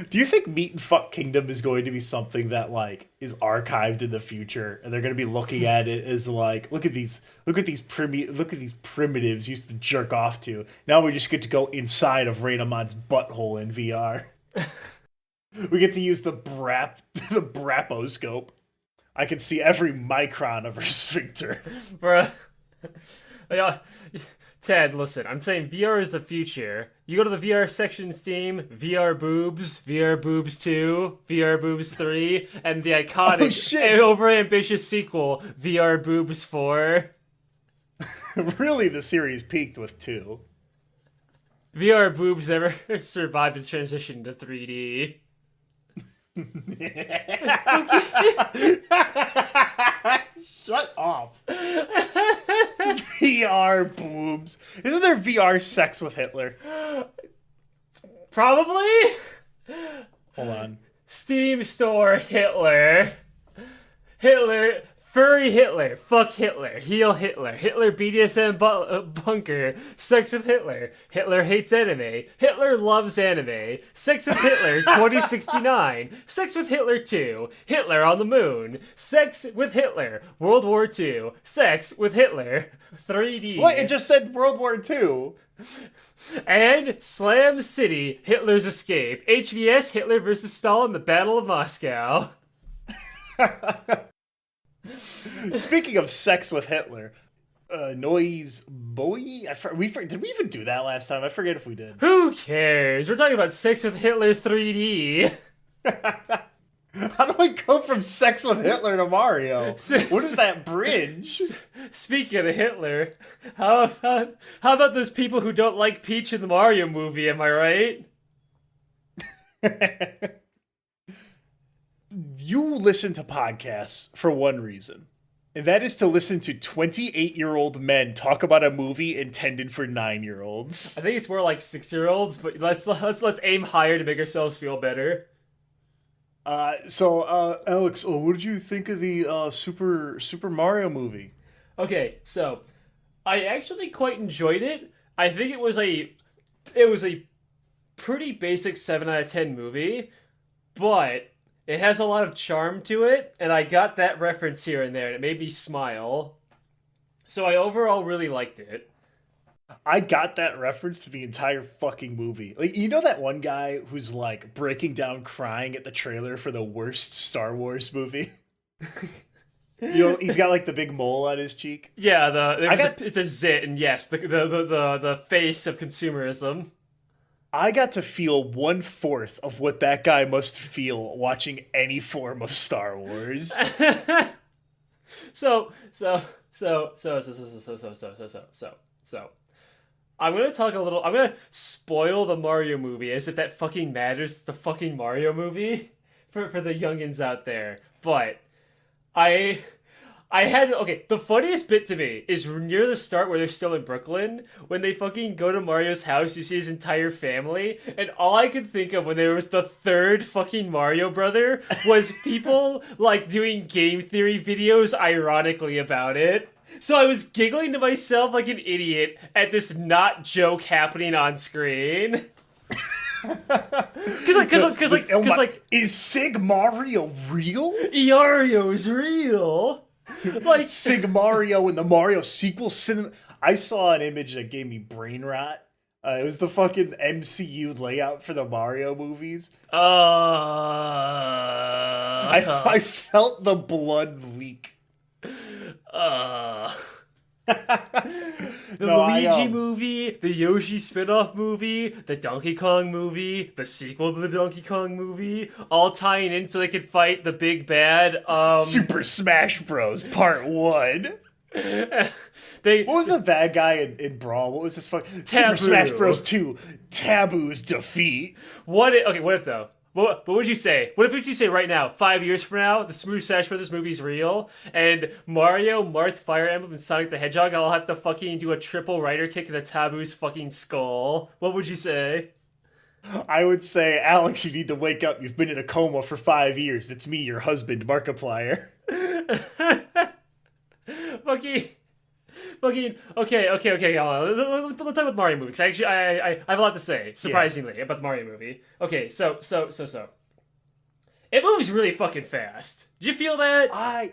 Do you think Meat and Fuck Kingdom is going to be something that like is archived in the future, and they're going to be looking at it as like, look at these primitives used to jerk off to. Now we just get to go inside of Raynamon's butthole in VR. We get to use the braposcope. I can see every micron of her sphincter. Bruh. Yeah. Ted, listen, I'm saying VR is the future. You go to the VR section in Steam, VR boobs, VR boobs 2, VR boobs 3, and the iconic and overambitious sequel, VR boobs 4. Really, the series peaked with 2. VR boobs never survived its transition to 3D. Shut up. VR boobs. Isn't there VR sex with Hitler? Probably. Hold on. Steam store Hitler. Hitler. Furry Hitler, fuck Hitler, heel Hitler, Hitler BDSM bunker, sex with Hitler, Hitler hates anime, Hitler loves anime, sex with Hitler 2069, sex with Hitler 2, Hitler on the moon, sex with Hitler, World War II, sex with Hitler, 3D. What? It just said World War II. And Slam City, Hitler's Escape, HVS Hitler versus Stalin, the Battle of Moscow. Speaking of sex with Hitler, Noyz boy. Did we even do that last time? I forget if we did. Who cares? We're talking about sex with Hitler 3D. How do I go from sex with Hitler to Mario? What is that bridge? Speaking of Hitler, how about those people who don't like Peach in the Mario movie? Am I right? You listen to podcasts for one reason, and that is to listen to 28-year-old men talk about a movie intended for 9-year-olds. I think it's more like 6-year-olds, but let's aim higher to make ourselves feel better. Aleks, what did you think of the Super Mario movie? Okay, so I actually quite enjoyed it. I think it was a pretty basic 7 out of 10 movie, but it has a lot of charm to it, and I got that reference here and there, and it made me smile. So I overall really liked it. I got that reference to the entire fucking movie. Like, you know that one guy who's like breaking down crying at the trailer for the worst Star Wars movie? You know, he's got like the big mole on his cheek. Yeah, it's a zit, and yes, the face of consumerism. I got to feel 1/4 of what that guy must feel watching any form of Star Wars. So I'm gonna spoil the Mario movie as if that fucking matters. It's the fucking Mario movie for the youngins out there. But the funniest bit to me is near the start where they're still in Brooklyn, when they fucking go to Mario's house, you see his entire family, and all I could think of when there was the third fucking Mario brother was people, like, doing game theory videos ironically about it. So I was giggling to myself like an idiot at this not joke happening on screen. Cause like, is SIGMARIO real? Mario is real. Like SIGMARIO in the Mario sequel I saw an image that gave me brain rot. It was the fucking MCU layout for the Mario movies. I felt the blood leak. The Luigi movie, the Yoshi spin-off movie, the Donkey Kong movie, the sequel to the Donkey Kong movie, all tying in so they could fight the big bad. Super Smash Bros. Part 1. What was the bad guy in Brawl? What was this fucking Super Smash Bros. 2? Taboo's defeat. What if though? What would you say? What would you say right now, 5 years from now, the Smooth Smash Brothers movie's real, and Mario, Marth, Fire Emblem, and Sonic the Hedgehog all have to fucking do a triple rider kick in a Taboo's fucking skull? What would you say? I would say, Aleks, you need to wake up. You've been in a coma for 5 years. It's me, your husband, Markiplier. Fucking okay. Let's talk about the Mario movie. Cause actually, I have a lot to say, surprisingly, about the Mario movie. Okay, so. It moves really fucking fast. Did you feel that?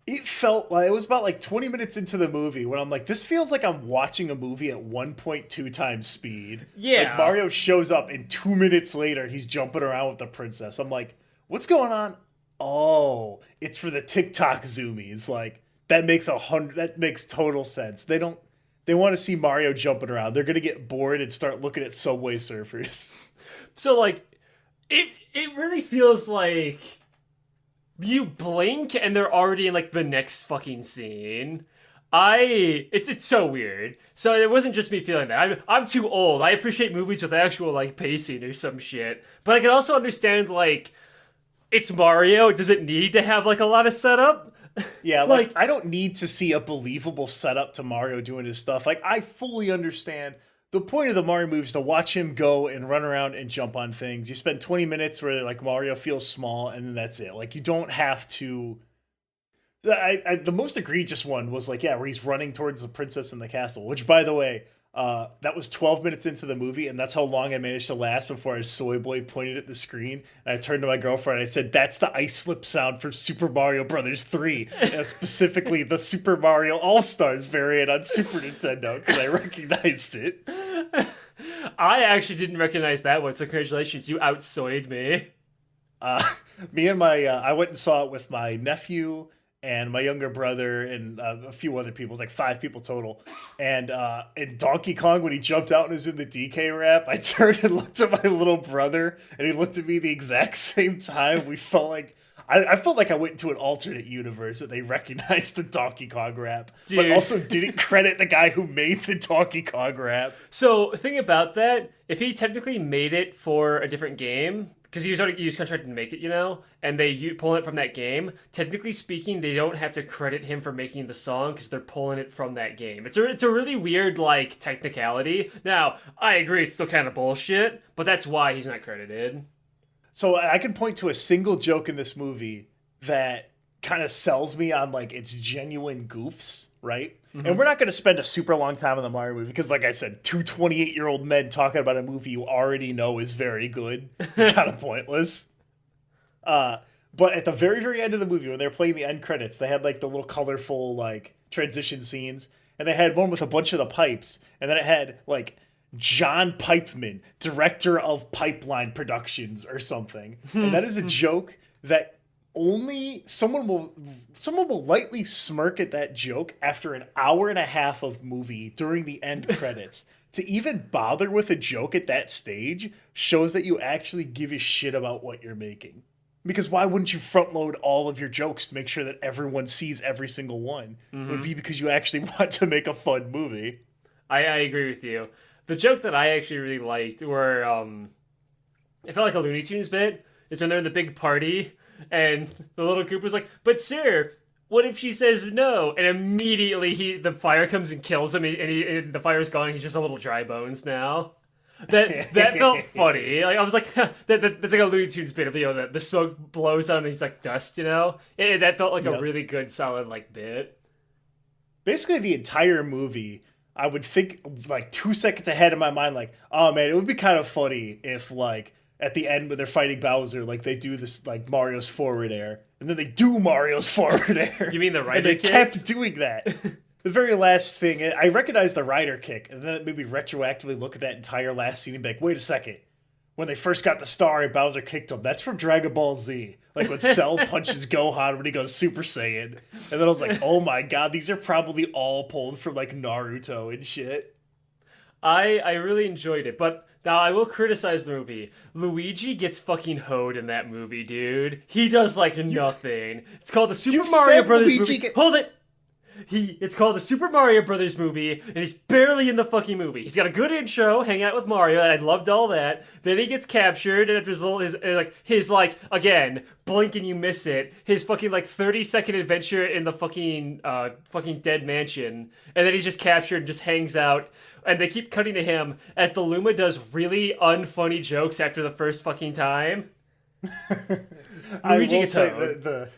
It felt like it was about like 20 minutes into the movie when I'm like, this feels like I'm watching a movie at 1.2 times speed. Yeah. Like Mario shows up and 2 minutes later he's jumping around with the princess. I'm like, what's going on? Oh, it's for the TikTok zoomies. Like that makes total sense. They want to see Mario jumping around. They're gonna get bored and start looking at Subway Surfers. So like, it really feels like you blink and they're already in like the next fucking scene. It's so weird. So it wasn't just me feeling that. I'm too old. I appreciate movies with actual like pacing or some shit. But I can also understand like it's Mario. Does it need to have like a lot of setup? Yeah, like I don't need to see a believable setup to Mario doing his stuff. Like I fully understand the point of the Mario movie is to watch him go and run around and jump on things. You spend 20 minutes where like Mario feels small and then that's it. Like you don't have to. The most egregious one was like, yeah, where he's running towards the princess in the castle, which by the way, that was 12 minutes into the movie, and that's how long I managed to last before a soy boy pointed at the screen. And I turned to my girlfriend and I said, that's the ice slip sound from Super Mario Brothers 3. And specifically the Super Mario All-Stars variant on Super Nintendo, because I recognized it. I actually didn't recognize that one, so congratulations, you outsoyed me. Me and I went and saw it with my nephew and my younger brother and a few other people. It was like 5 people total. And in Donkey Kong, when he jumped out and was in the DK rap, I turned and looked at my little brother, and he looked at me the exact same time. We felt like I felt like I went into an alternate universe and they recognized the Donkey Kong rap, dude, but also didn't credit the guy who made the Donkey Kong rap. So, thing about that, if he technically made it for a different game, because he was contracted to make it, you know, and they pull it from that game, technically speaking, they don't have to credit him for making the song because they're pulling it from that game. It's a really weird, like, technicality. Now, I agree, it's still kind of bullshit, but that's why he's not credited. So I can point to a single joke in this movie that kind of sells me on like its genuine goofs, right? Mm-hmm. And we're not going to spend a super long time on the Mario movie because, like I said, 28-year-old men talking about a movie you already know is very good. It's kind of pointless. But at the very, very end of the movie, when they were playing the end credits, they had like the little colorful like transition scenes, and they had one with a bunch of the pipes, and then it had like John Pipeman, director of Pipeline Productions or something. And that is a joke that only someone will lightly smirk at that joke after an hour and a half of movie during the end credits. To even bother with a joke at that stage shows that you actually give a shit about what you're making. Because why wouldn't you front load all of your jokes to make sure that everyone sees every single one? Mm-hmm. It would be because you actually want to make a fun movie. I agree with you. The joke that I actually really liked were, it felt like a Looney Tunes bit, is when they're in the big party, and the little Koopa's like, but sir, what if she says no? And immediately the fire comes and kills him, and the fire's gone, he's just a little dry bones now. That felt funny. Like I was like, that's like a Looney Tunes bit of, you know, the smoke blows on and he's like dust, you know? That felt like a really good, solid, like, bit. Basically, the entire movie, I would think like 2 seconds ahead in my mind, like, oh man, it would be kind of funny if like at the end when they're fighting Bowser, like they do this like Mario's forward air, and then they do Mario's forward air. You mean the rider and they kick? Kept doing that. The very last thing, I recognized the rider kick, and then it made me retroactively look at that entire last scene and be like, wait a second. When they first got the star and Bowser kicked him, that's from Dragon Ball Z. Like when Cell punches Gohan when he goes Super Saiyan. And then I was like, oh my god, these are probably all pulled from like Naruto and shit. I really enjoyed it, but now I will criticize the movie. Luigi gets fucking hoed in that movie, dude. He does like nothing. It's called the Super Mario Brothers movie. Hold it! It's called the Super Mario Brothers movie, and he's barely in the fucking movie. He's got a good intro, hanging out with Mario, and I loved all that. Then he gets captured, and after his again, blink and you miss it, his fucking 30-second adventure in the fucking dead mansion, and then he's just captured and just hangs out, and they keep cutting to him as the Luma does really unfunny jokes after the first fucking time. I will say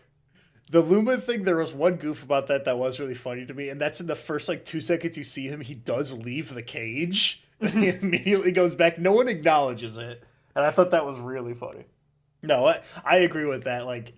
The Luma thing, there was one goof about that was really funny to me, and that's in the first like 2 seconds you see him, he does leave the cage. And he immediately goes back. No one acknowledges it. And I thought that was really funny. No, I agree with that. Like,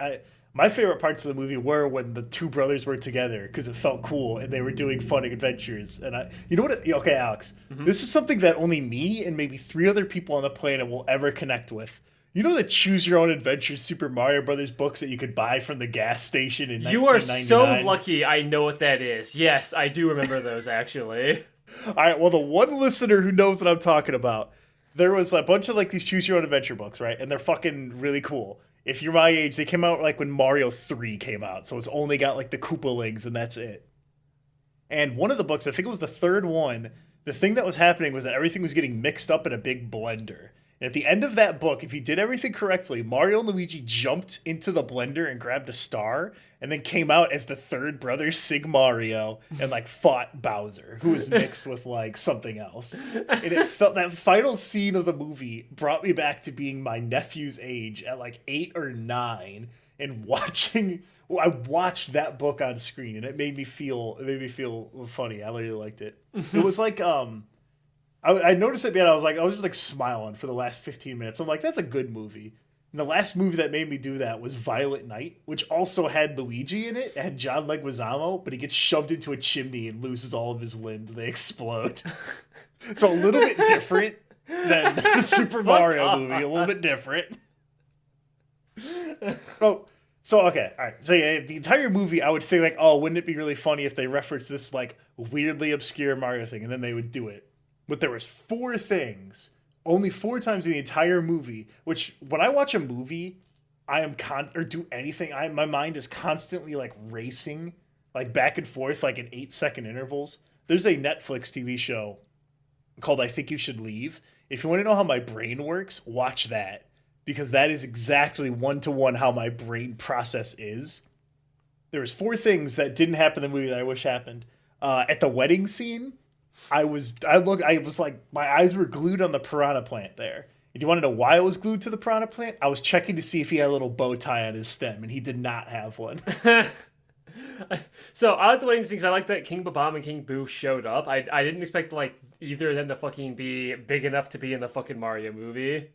my favorite parts of the movie were when the two brothers were together because it felt cool and they were doing fun adventures. And you know what? Okay, Alex, this is something that only me and maybe 3 other people on the planet will ever connect with. You know the Choose Your Own Adventure Super Mario Brothers books that you could buy from the gas station in 1999? You are so lucky I know what that is. Yes, I do remember those, actually. All right, well, the one listener who knows what I'm talking about, there was a bunch of like these Choose Your Own Adventure books, right? And they're fucking really cool. If you're my age, they came out like when Mario 3 came out, so it's only got like the Koopalings and that's it. And one of the books, I think it was the third one, the thing that was happening was that everything was getting mixed up in a big blender. And at the end of that book, if you did everything correctly, Mario and Luigi jumped into the blender and grabbed a star, and then came out as the third brother, SIGMARIO, and like fought Bowser, who was mixed with like something else. And it felt that final scene of the movie brought me back to being my nephew's age at like 8 or 9 and watching. Well, I watched that book on screen, and it made me feel funny. I really liked it. It was like I noticed at the end, I was just like smiling for the last 15 minutes. I'm like, that's a good movie. And the last movie that made me do that was Violet Night, which also had Luigi in it. It had John Leguizamo, but he gets shoved into a chimney and loses all of his limbs. They explode. So a little bit different than the Super Mario movie. A little bit different. So okay, all right. So yeah, the entire movie, I would think like, oh, wouldn't it be really funny if they referenced this like weirdly obscure Mario thing, and then they would do it. But there was 4 things, only 4 times in the entire movie, which when I watch a movie, I am or do anything, my mind is constantly like racing, like back and forth, like in 8-second intervals. There's a Netflix TV show called I Think You Should Leave. If you want to know how my brain works, watch that, because that is exactly 1-to-1 how my brain process is. There was 4 things that didn't happen in the movie that I wish happened. At the wedding scene, I was like, my eyes were glued on the piranha plant there. And you want to know why I was glued to the piranha plant? I was checking to see if he had a little bow tie on his stem, and he did not have one. So I like the wedding scene because I like that King Babam and King Boo showed up. I didn't expect like either of them to fucking be big enough to be in the fucking Mario movie.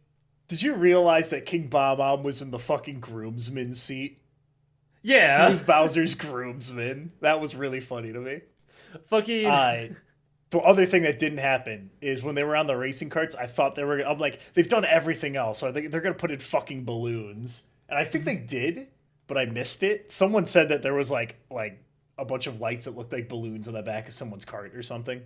Did you realize that King Babam was in the fucking groomsman seat? Yeah. He was Bowser's groomsman. That was really funny to me. Fucking... The other thing that didn't happen is when they were on the racing carts, I thought I'm like, they've done everything else, so they're going to put in fucking balloons. And I think they did, but I missed it. Someone said that there was like a bunch of lights that looked like balloons on the back of someone's cart or something.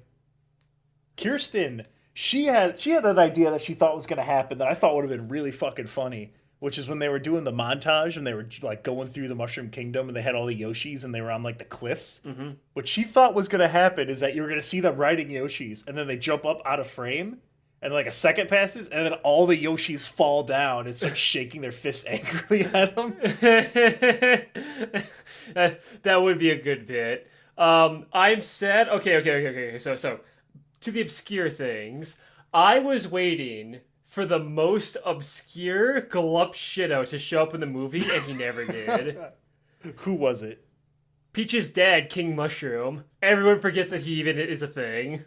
Kirsten, she had an idea that she thought was going to happen that I thought would have been really fucking funny, which is when they were doing the montage and they were like going through the Mushroom Kingdom and they had all the Yoshis and they were on like the cliffs. Mm-hmm. What she thought was going to happen is that you were going to see them riding Yoshis and then they jump up out of frame and like a second passes and then all the Yoshis fall down and start shaking their fists angrily at them. That would be a good bit. I'm sad. Okay. So to the obscure things, I was waiting for the most obscure glup shitto to show up in the movie, and he never did. Who was it? Peach's dad, King Mushroom. Everyone forgets that he even is a thing.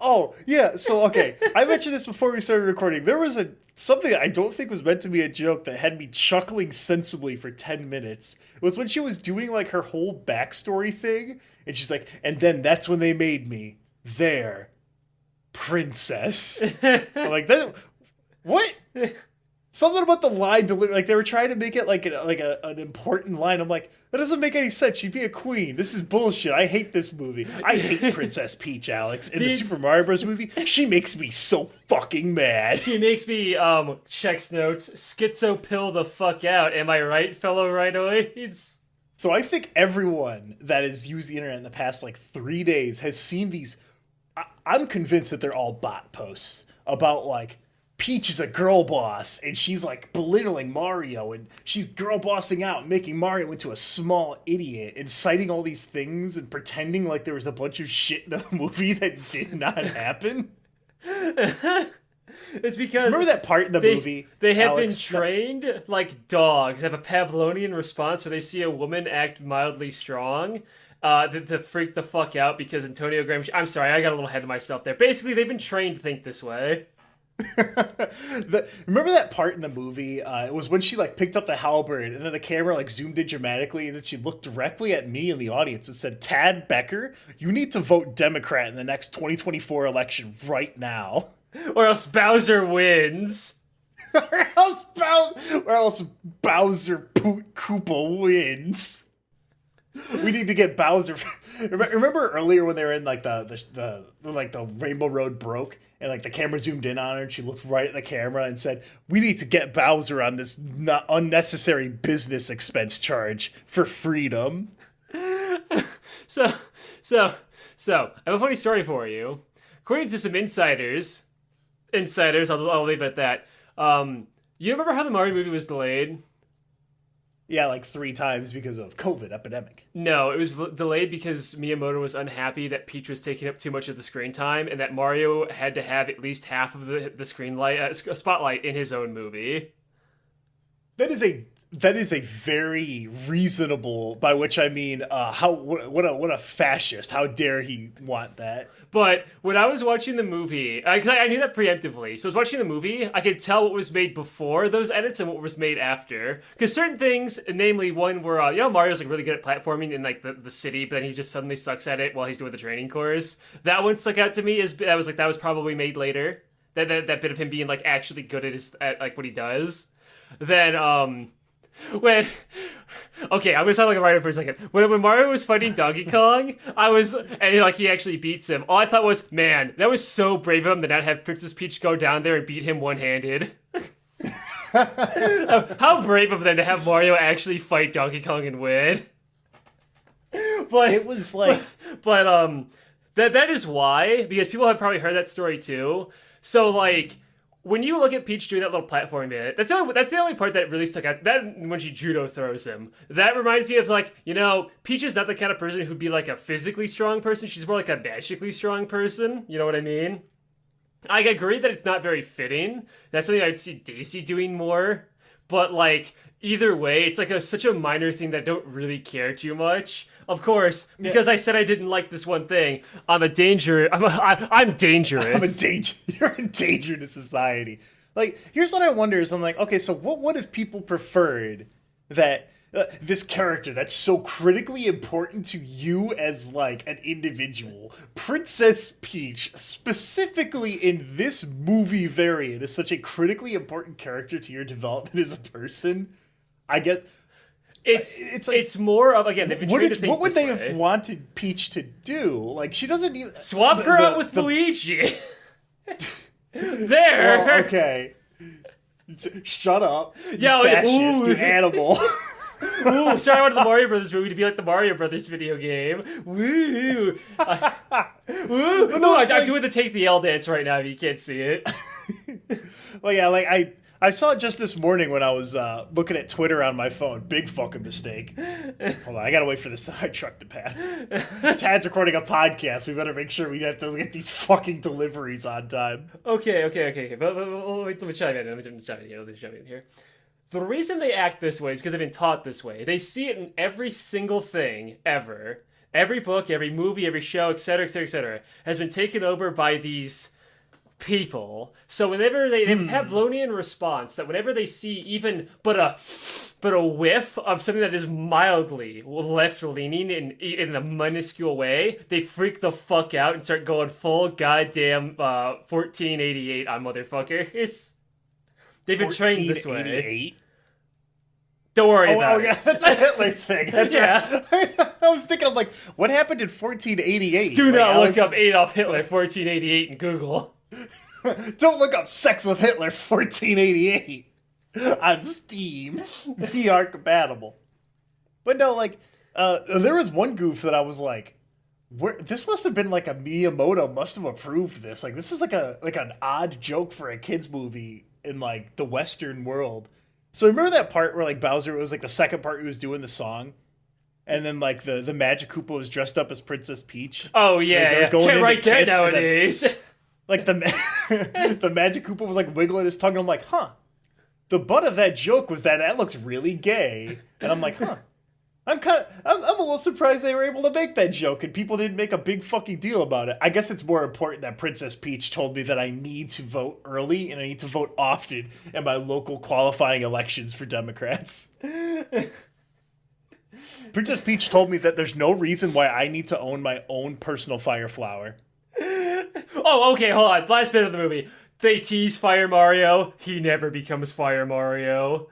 Oh, yeah, so, okay. I mentioned this before we started recording. There was something that I don't think was meant to be a joke that had me chuckling sensibly for 10 minutes. It was when she was doing, like, her whole backstory thing, and she's like, and then that's when they made me their princess. I'm like, what? Something about the line delivery, like they were trying to make it like an important line. I'm like, that doesn't make any sense. She'd be a queen. This is bullshit. I hate this movie. I hate Princess Peach, Alex. In the Super Mario Bros. Movie, she makes me so fucking mad. She makes me checks notes, schizo pill the fuck out. Am I right, fellow rhinoids? So I think everyone that has used the internet in the past like 3 days has seen these. I'm convinced that they're all bot posts about like, Peach is a girl boss, and she's like belittling Mario, and she's girl bossing out, making Mario into a small idiot, and citing all these things and pretending like there was a bunch of shit in the movie that did not happen. It's because remember that part in the movie? They have been Aleks? trained like dogs, have a Pavlovian response where they see a woman act mildly strong. To freak the fuck out because Antonio Gramsci. I'm sorry, I got a little ahead of myself there. Basically, they've been trained to think this way. Remember that part in the movie? It was when she like picked up the halberd and then the camera like zoomed in dramatically and then she looked directly at me in the audience and said, "Tad Becker, you need to vote Democrat in the next 2024 election right now." Or else Bowser wins. or else Bowser Koopa wins. We need to get Bowser. Remember earlier when they were in like the Rainbow Road broke and like the camera zoomed in on her and she looked right at the camera and said, "We need to get Bowser on this not unnecessary business expense charge for freedom." So I have a funny story for you. According to some insiders, I'll leave it at that. You remember how the Mario movie was delayed? Yeah, like 3 times because of COVID epidemic. No, it was delayed because Miyamoto was unhappy that Peach was taking up too much of the screen time and that Mario had to have at least half of the spotlight in his own movie. That is a very reasonable, by which I mean, what a fascist! How dare he want that? But when I was watching the movie, because I knew that preemptively, so I was watching the movie, I could tell what was made before those edits and what was made after. Because certain things, namely one where Mario's like really good at platforming in like the city, but then he just suddenly sucks at it while he's doing the training course. That one stuck out to me as that was probably made later. That bit of him being like actually good at like what he does. Then I'm gonna talk like a writer for a second. When Mario was fighting Donkey Kong, he actually beats him. All I thought was, man, that was so brave of him to not have Princess Peach go down there and beat him one-handed. How brave of them to have Mario actually fight Donkey Kong and win. But it was like, that is why, because people have probably heard that story too. So like, when you look at Peach doing that little platform bit, that's the only part that really stuck out. That when she judo throws him, that reminds me of like, Peach is not the kind of person who'd be like a physically strong person. She's more like a magically strong person. You know what I mean? I agree that it's not very fitting. That's something I'd see Daisy doing more. But like, either way, it's like such a minor thing that I don't really care too much. Of course, because I said I didn't like this one thing, I'm dangerous. I'm a danger. You're a danger to society. Like, here's what I wonder is I'm like, okay, so what if people preferred that this character that's so critically important to you as like an individual, Princess Peach, specifically in this movie variant, is such a critically important character to your development as a person? I guess it's more of, again, they've been trained to think what would this they way. have wanted Peach to do? Like, she doesn't even swap her out with Luigi. There. Well, okay. Shut up. Yeah, fascist, you animal. Ooh, sorry, I wanted the Mario Brothers movie to be like the Mario Brothers video game. Woo! Woo! No, I'm doing the Take the L dance right now if you can't see it. Well, yeah, like I saw it just this morning when I was looking at Twitter on my phone. Big fucking mistake. Hold on, I gotta wait for the side truck to pass. Tad's recording a podcast. We better make sure we have to get these fucking deliveries on time. Okay. But let me chime in here. The reason they act this way is because they've been taught this way. They see it in every single thing ever. Every book, every movie, every show, etc., etc., etc., has been taken over by these people. So whenever they have Pavlovian response, that whenever they see even but a whiff of something that is mildly left-leaning in a minuscule way, they freak the fuck out and start going full goddamn 1488 on motherfuckers. They've been trained this way. Don't worry about it. Yeah, that's a Hitler thing. That's right. I was thinking, I'm like, what happened in 1488? Do not look up Adolf Hitler 1488 in Google. Don't look up Sex with Hitler 1488 on Steam. VR compatible. But no, like, there was one goof that I was like, this must have been like a Miyamoto must have approved this. Like, this is like an odd joke for a kid's movie in like the Western world. So remember that part where like Bowser was like the second part he was doing the song, and then like the Magic Koopa was dressed up as Princess Peach. Oh yeah, Like, can't write that nowadays. Like the Magic Koopa was like wiggling his tongue, and I'm like, huh. The butt of that joke was that looks really gay, and I'm like, huh. I'm a little surprised they were able to make that joke, and people didn't make a big fucking deal about it. I guess it's more important that Princess Peach told me that I need to vote early and I need to vote often in my local qualifying elections for Democrats. Princess Peach told me that there's no reason why I need to own my own personal fire flower. Oh, okay, hold on. Last bit of the movie. They tease Fire Mario. He never becomes Fire Mario.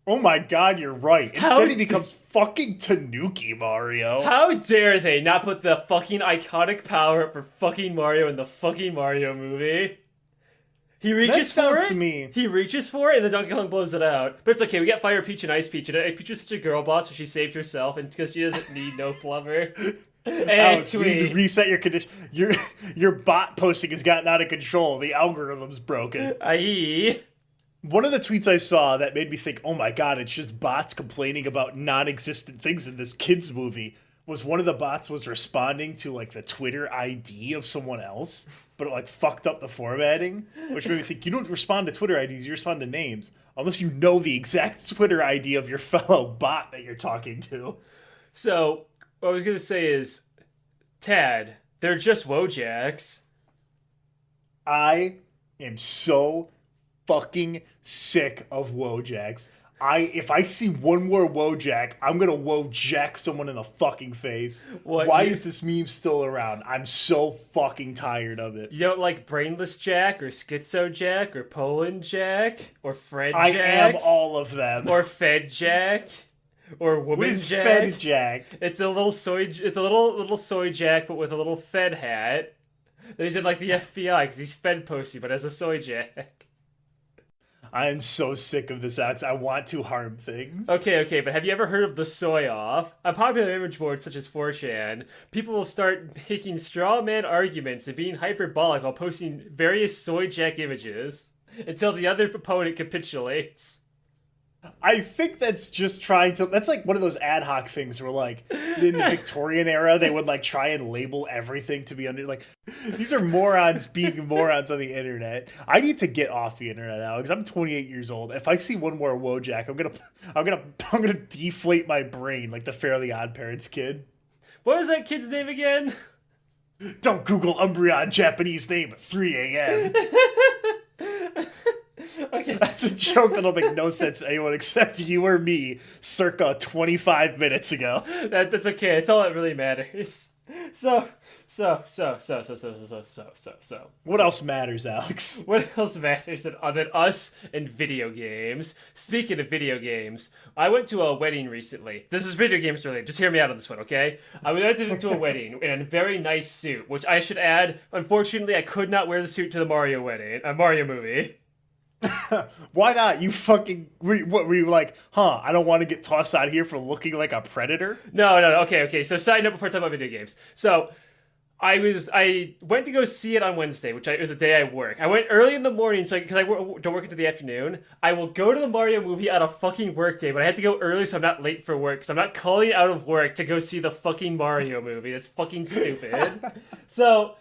Oh my god, you're right. Instead, he becomes fucking Tanuki Mario. How dare they not put the fucking iconic power up for fucking Mario in the fucking Mario movie? He reaches for it. He reaches for it, and then Donkey Kong blows it out. But it's okay. We got Fire Peach and Ice Peach, and Peach is such a girl boss, so she saved herself, and because she doesn't need no plumber. Alex, you need to reset your condition. Your bot posting has gotten out of control. The algorithm's broken. Aye. One of the tweets I saw that made me think, oh my god, it's just bots complaining about non-existent things in this kids movie, was one of the bots was responding to like the Twitter ID of someone else, but it like fucked up the formatting, which made me think, you don't respond to Twitter IDs, you respond to names, unless you know the exact Twitter ID of your fellow bot that you're talking to. So, what I was going to say is, Tad, they're just Wojaks. I am so fucking sick of Wojaks. If I see one more Wojak, I'm gonna Wojak someone in the fucking face. Why is this meme still around? I'm so fucking tired of it. You don't like Brainless Jack or Schizo Jack or Poland Jack or Fred Jack? I am all of them. Or Fed Jack or Woman what is Jack? Fed Jack? It's a little soy Jack, but with a little Fed hat. That he's in like the FBI because he's Fed posty, but as a soy Jack. I am so sick of this, Alex. I want to harm things. Okay, but have you ever heard of the soy off? On popular image boards such as 4chan, people will start making straw man arguments and being hyperbolic while posting various soy jack images until the other opponent capitulates. I think that's just that's like one of those ad hoc things where like in the Victorian era they would like try and label everything to be under like these are morons being morons on the internet. I need to get off the internet, Alex. I'm 28 years old. If I see one more Wojak, I'm gonna deflate my brain like the Fairly Odd Parents kid. What is that kid's name again? Don't Google Umbreon Japanese name at 3 a.m. Okay. That's a joke that'll make no sense to anyone except you or me circa 25 minutes ago. That's okay. That's all that really matters. So. What else matters, Alex? What else matters than us and video games? Speaking of video games, I went to a wedding recently. This is video games related. Just hear me out on this one, okay? I went to a wedding in a very nice suit, which I should add, unfortunately, I could not wear the suit to the Mario movie. Why not? You fucking... Were you like, I don't want to get tossed out here for looking like a predator? No. Okay. So side note before I talk about video games. So... I went to go see it on Wednesday, which was a day I work. I went early in the morning, so because I don't work into the afternoon. I will go to the Mario movie on a fucking work day, but I had to go early so I'm not late for work. So I'm not calling out of work to go see the fucking Mario movie. That's fucking stupid. So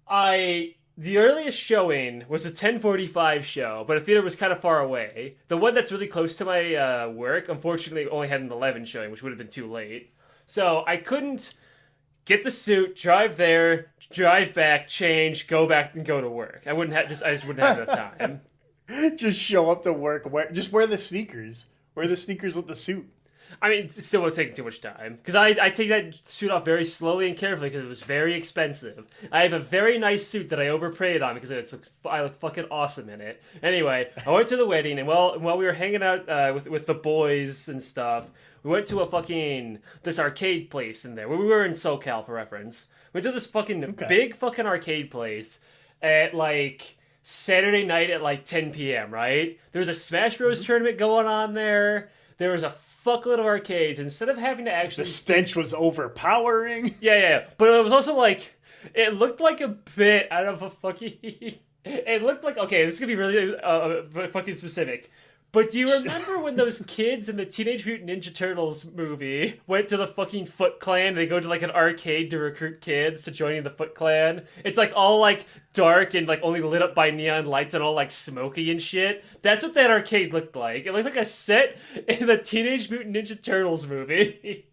the earliest showing was a 10:45 show, but the theater was kind of far away. The one that's really close to my work, unfortunately, only had an 11 showing, which would have been too late. So I couldn't get the suit, drive there, drive back, change, go back, and go to work. I just wouldn't have enough time. Just show up to work. Just wear the sneakers. Wear the sneakers with the suit. I mean, it still would take too much time. Because I take that suit off very slowly and carefully because it was very expensive. I have a very nice suit that I overprayed on because I look fucking awesome in it. Anyway, I went to the wedding, and while we were hanging out with the boys and stuff, we went to this arcade place in there. We were in SoCal, for reference. We went to this big fucking arcade place at, Saturday night at, 10 p.m., right? There was a Smash Bros. Tournament going on there. There was a fuckload of arcades. Instead of having to actually... The stench was overpowering. Yeah. But it was also, it looked like a bit out of a fucking... It looked like... Okay, this is going to be really fucking specific. But do you remember when those kids in the Teenage Mutant Ninja Turtles movie went to the fucking Foot Clan? They go to like an arcade to recruit kids to joining the Foot Clan. It's like all like dark and like only lit up by neon lights and all like smoky and shit. That's what that arcade looked like. It looked like a set in the Teenage Mutant Ninja Turtles movie.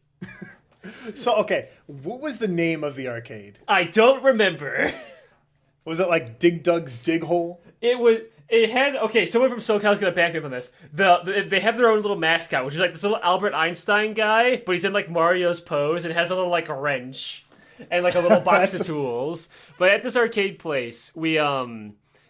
So, okay, what was the name of the arcade? I don't remember. Was it like Dig Dug's Dig Hole? It had, okay, someone from SoCal's gonna back me up on this. They have their own little mascot, which is like this little Albert Einstein guy, but he's in like Mario's pose and has a little like wrench and like a little box of tools. But at this arcade place, we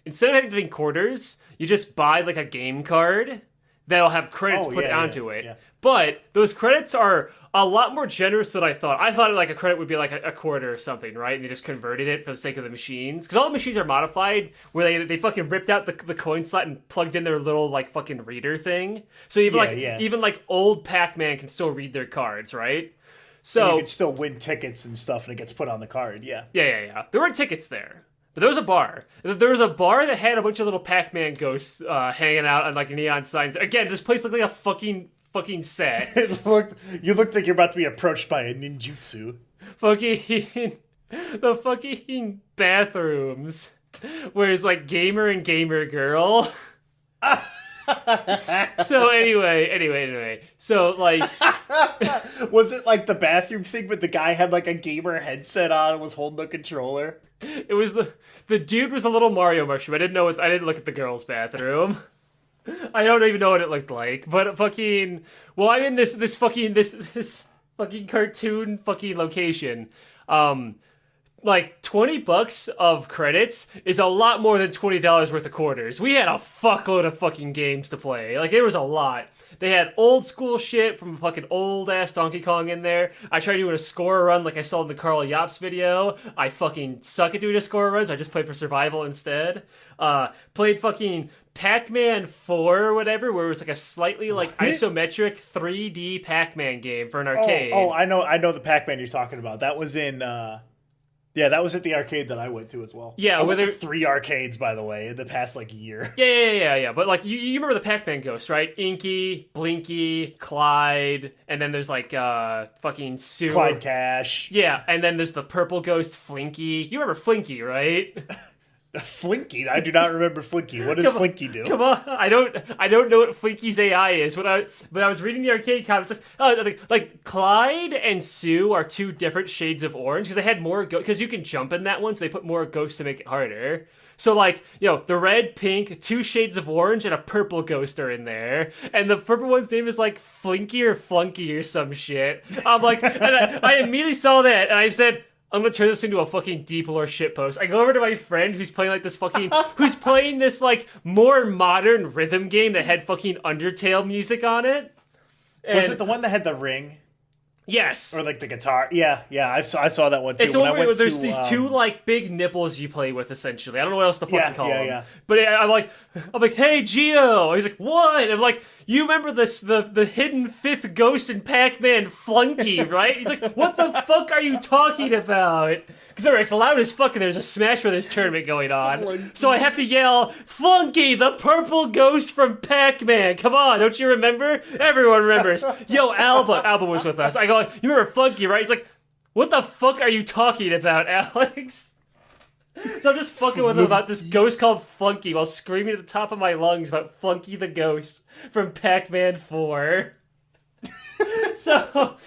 instead of having quarters, you just buy like a game card that'll have credits put onto it. Yeah. But those credits are a lot more generous than I thought. I thought like a credit would be like a quarter or something, right? And they just converted it for the sake of the machines. Because all the machines are modified, where they fucking ripped out the coin slot and plugged in their little like fucking reader thing. So even like old Pac-Man can still read their cards, right? So and you can still win tickets and stuff, and it gets put on the card. Yeah. Yeah. There were tickets there. But there was a bar. There was a bar that had a bunch of little Pac-Man ghosts hanging out on like neon signs. Again, this place looked like a fucking set. You looked like you're about to be approached by a ninjutsu. The fucking bathrooms, where it's like gamer and gamer girl. So anyway. So like, was it like the bathroom thing, but the guy had like a gamer headset on and was holding the controller? It was the dude was a little Mario mushroom. I didn't look at the girls' bathroom. I don't even know what it looked like, but fucking. Well, I'm in this fucking cartoon fucking location. Like $20 of credits is a lot more than $20 worth of quarters. We had a fuckload of fucking games to play. Like it was a lot. They had old school shit from fucking old ass Donkey Kong in there. I tried doing a score run like I saw in the Carl Yops video. I fucking suck at doing a score run, so I just played for survival instead. Played fucking Pac-Man 4 or whatever, where it was like a slightly like isometric 3D Pac-Man game for an arcade. Oh, I know the Pac-Man you're talking about. That was in yeah, that was at the arcade that I went to as well. Yeah, I went to 3 arcades, by the way, in the past like year. Yeah. But like you remember the Pac-Man ghost, right? Inky, Blinky, Clyde, and then there's like fucking Sue. Clyde Cash. Yeah, and then there's the purple ghost Flinky. You remember Flinky, right? Flinky? I do not remember Flinky. What does Flinky do? Come on, I don't know what Flinky's AI is. But I was reading the arcade comments, like Clyde and Sue are 2 different shades of orange because they had more because you can jump in that one, so they put more ghosts to make it harder. So like, the red, pink, 2 shades of orange, and a purple ghost are in there. And the purple one's name is like Flinky or Flunky or some shit. I'm like, and I immediately saw that and I said, I'm gonna turn this into a fucking deep lore shitpost. I go over to my friend who's playing like this who's playing this like more modern rhythm game that had fucking Undertale music on it. And was it the one that had the ring? Yes. Or like the guitar? Yeah, I saw that one too. It's the one where there's these 2 like big nipples you play with essentially. I don't know what else to fucking call them. Yeah. But I'm like, hey Geo. He's like, what? And I'm like, you remember this the hidden 5th ghost in Pac-Man Flunky, right? He's like, what the fuck are you talking about? Because it's loud as fuck and there's a Smash Brothers tournament going on. Flunky. So I have to yell, Flunky, the purple ghost from Pac-Man. Come on, don't you remember? Everyone remembers. Yo, Alba was with us. I go, you remember Flunky, right? He's like, what the fuck are you talking about, Aleks? So I'm just fucking with him about this ghost called Flunky while screaming at the top of my lungs about Flunky the ghost from Pac-Man 4. So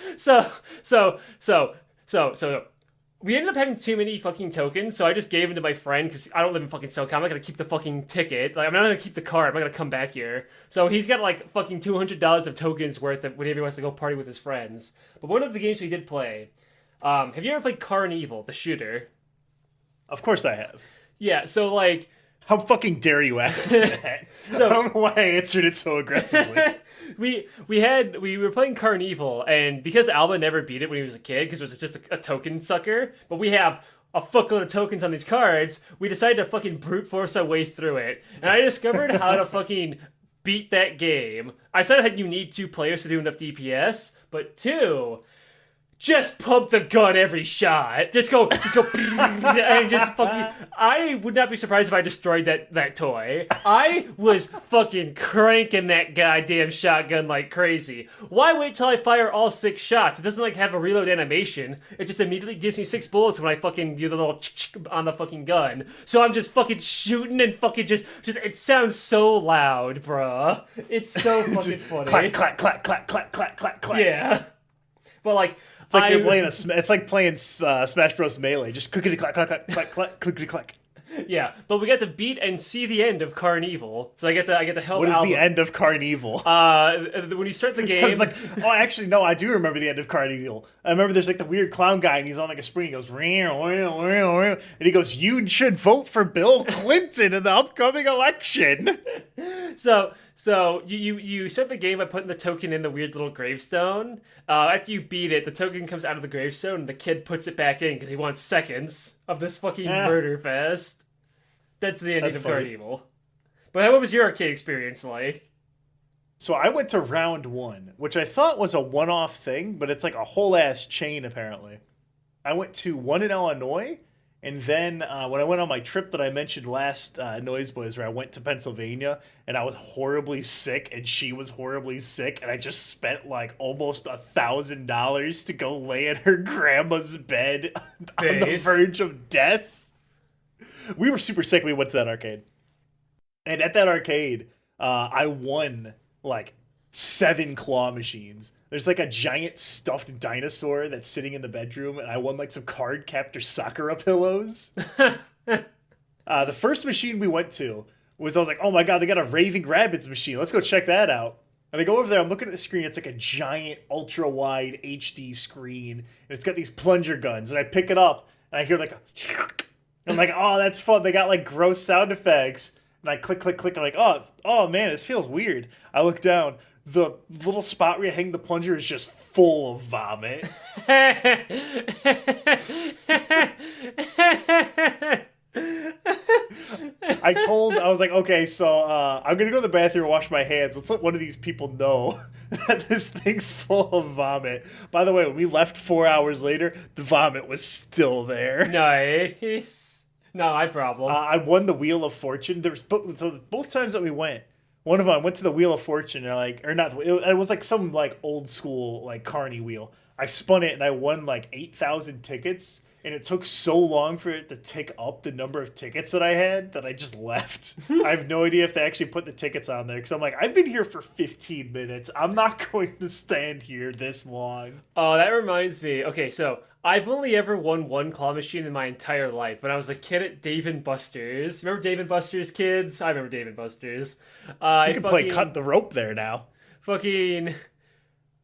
we ended up having too many fucking tokens, so I just gave them to my friend because I don't live in fucking SoCal. I'm not gonna keep the fucking ticket. Like, I'm not gonna keep the card. I'm not gonna come back here. So he's got like fucking $200 of tokens worth of whenever he wants to go party with his friends. But one of the games we did play, have you ever played Carn-Evil, the shooter? Of course I have. Yeah, so like... How fucking dare you ask me that? So, I don't know why I answered it so aggressively. we were playing Carn-Evil, and because Alba never beat it when he was a kid, because it was just a token sucker, but we have a fuckload of tokens on these cards, we decided to fucking brute force our way through it. And I discovered how to fucking beat that game. I said you need 2 players to do enough DPS, but 2... just pump the gun every shot. Just go, and just fucking. I would not be surprised if I destroyed that toy. I was fucking cranking that goddamn shotgun like crazy. Why wait till I fire all 6 shots? It doesn't like have a reload animation. It just immediately gives me 6 bullets when I fucking do the little on the fucking gun. So I'm just fucking shooting and fucking just. It sounds so loud, bruh. It's so fucking funny. Clack, clack, clack, clack, clack, clack, clack, clack. Yeah. But like. It's like you're playing it's like playing Smash Bros. Melee. Just clickety clack clack clack clack clack clickety clack. Yeah, but we got to beat and see the end of Carn-Evil, so I get to help. What is the end of Carn-Evil? When you start the game, actually, no, I do remember the end of Carn-Evil. I remember there's like the weird clown guy, and he's on like a spring. He goes, and he goes, "You should vote for Bill Clinton in the upcoming election." So you start the game by putting the token in the weird little gravestone. After you beat it, the token comes out of the gravestone, and the kid puts it back in because he wants seconds of this fucking murder fest. That's the ending of Carn-Evil. But what was your arcade experience like? So I went to round 1, which I thought was a one-off thing, but it's like a whole ass chain apparently. I went to one in Illinois, and then when I went on my trip that I mentioned last Noyz Boys, where I went to Pennsylvania, and I was horribly sick, and she was horribly sick, and I just spent like almost $1,000 to go lay in her grandma's bed on the verge of death. We were super sick. We went to that arcade. And at that arcade, I won like 7 claw machines. There's like a giant stuffed dinosaur that's sitting in the bedroom, and I won like some card captor sakura pillows. The first machine we went to I was like, oh my god, they got a raving rabbids machine. Let's go check that out. And I go over there, I'm looking at the screen, it's like a giant ultra-wide HD screen, and it's got these plunger guns, and I pick it up, and I hear like a... I'm like, oh, that's fun. They got like gross sound effects. And I click, click, click. I'm like, oh man, this feels weird. I look down. The little spot where you hang the plunger is just full of vomit. I was like, okay, so I'm going to go to the bathroom and wash my hands. Let's let one of these people know that this thing's full of vomit. By the way, when we left 4 hours later, the vomit was still there. Nice. No, my problem. I won the Wheel of Fortune. So both times that we went, one of them I went to the Wheel of Fortune, and it was like some like old school like carny wheel. I spun it and I won like 8,000 tickets, and it took so long for it to tick up the number of tickets that I had that I just left. I have no idea if they actually put the tickets on there, because I'm like, I've been here for 15 minutes. I'm not going to stand here this long. Oh, that reminds me. Okay, so I've only ever won 1 claw machine in my entire life. When I was a kid at Dave & Buster's. Remember Dave & Buster's, kids? I remember Dave & Buster's. You can play cut the rope there now.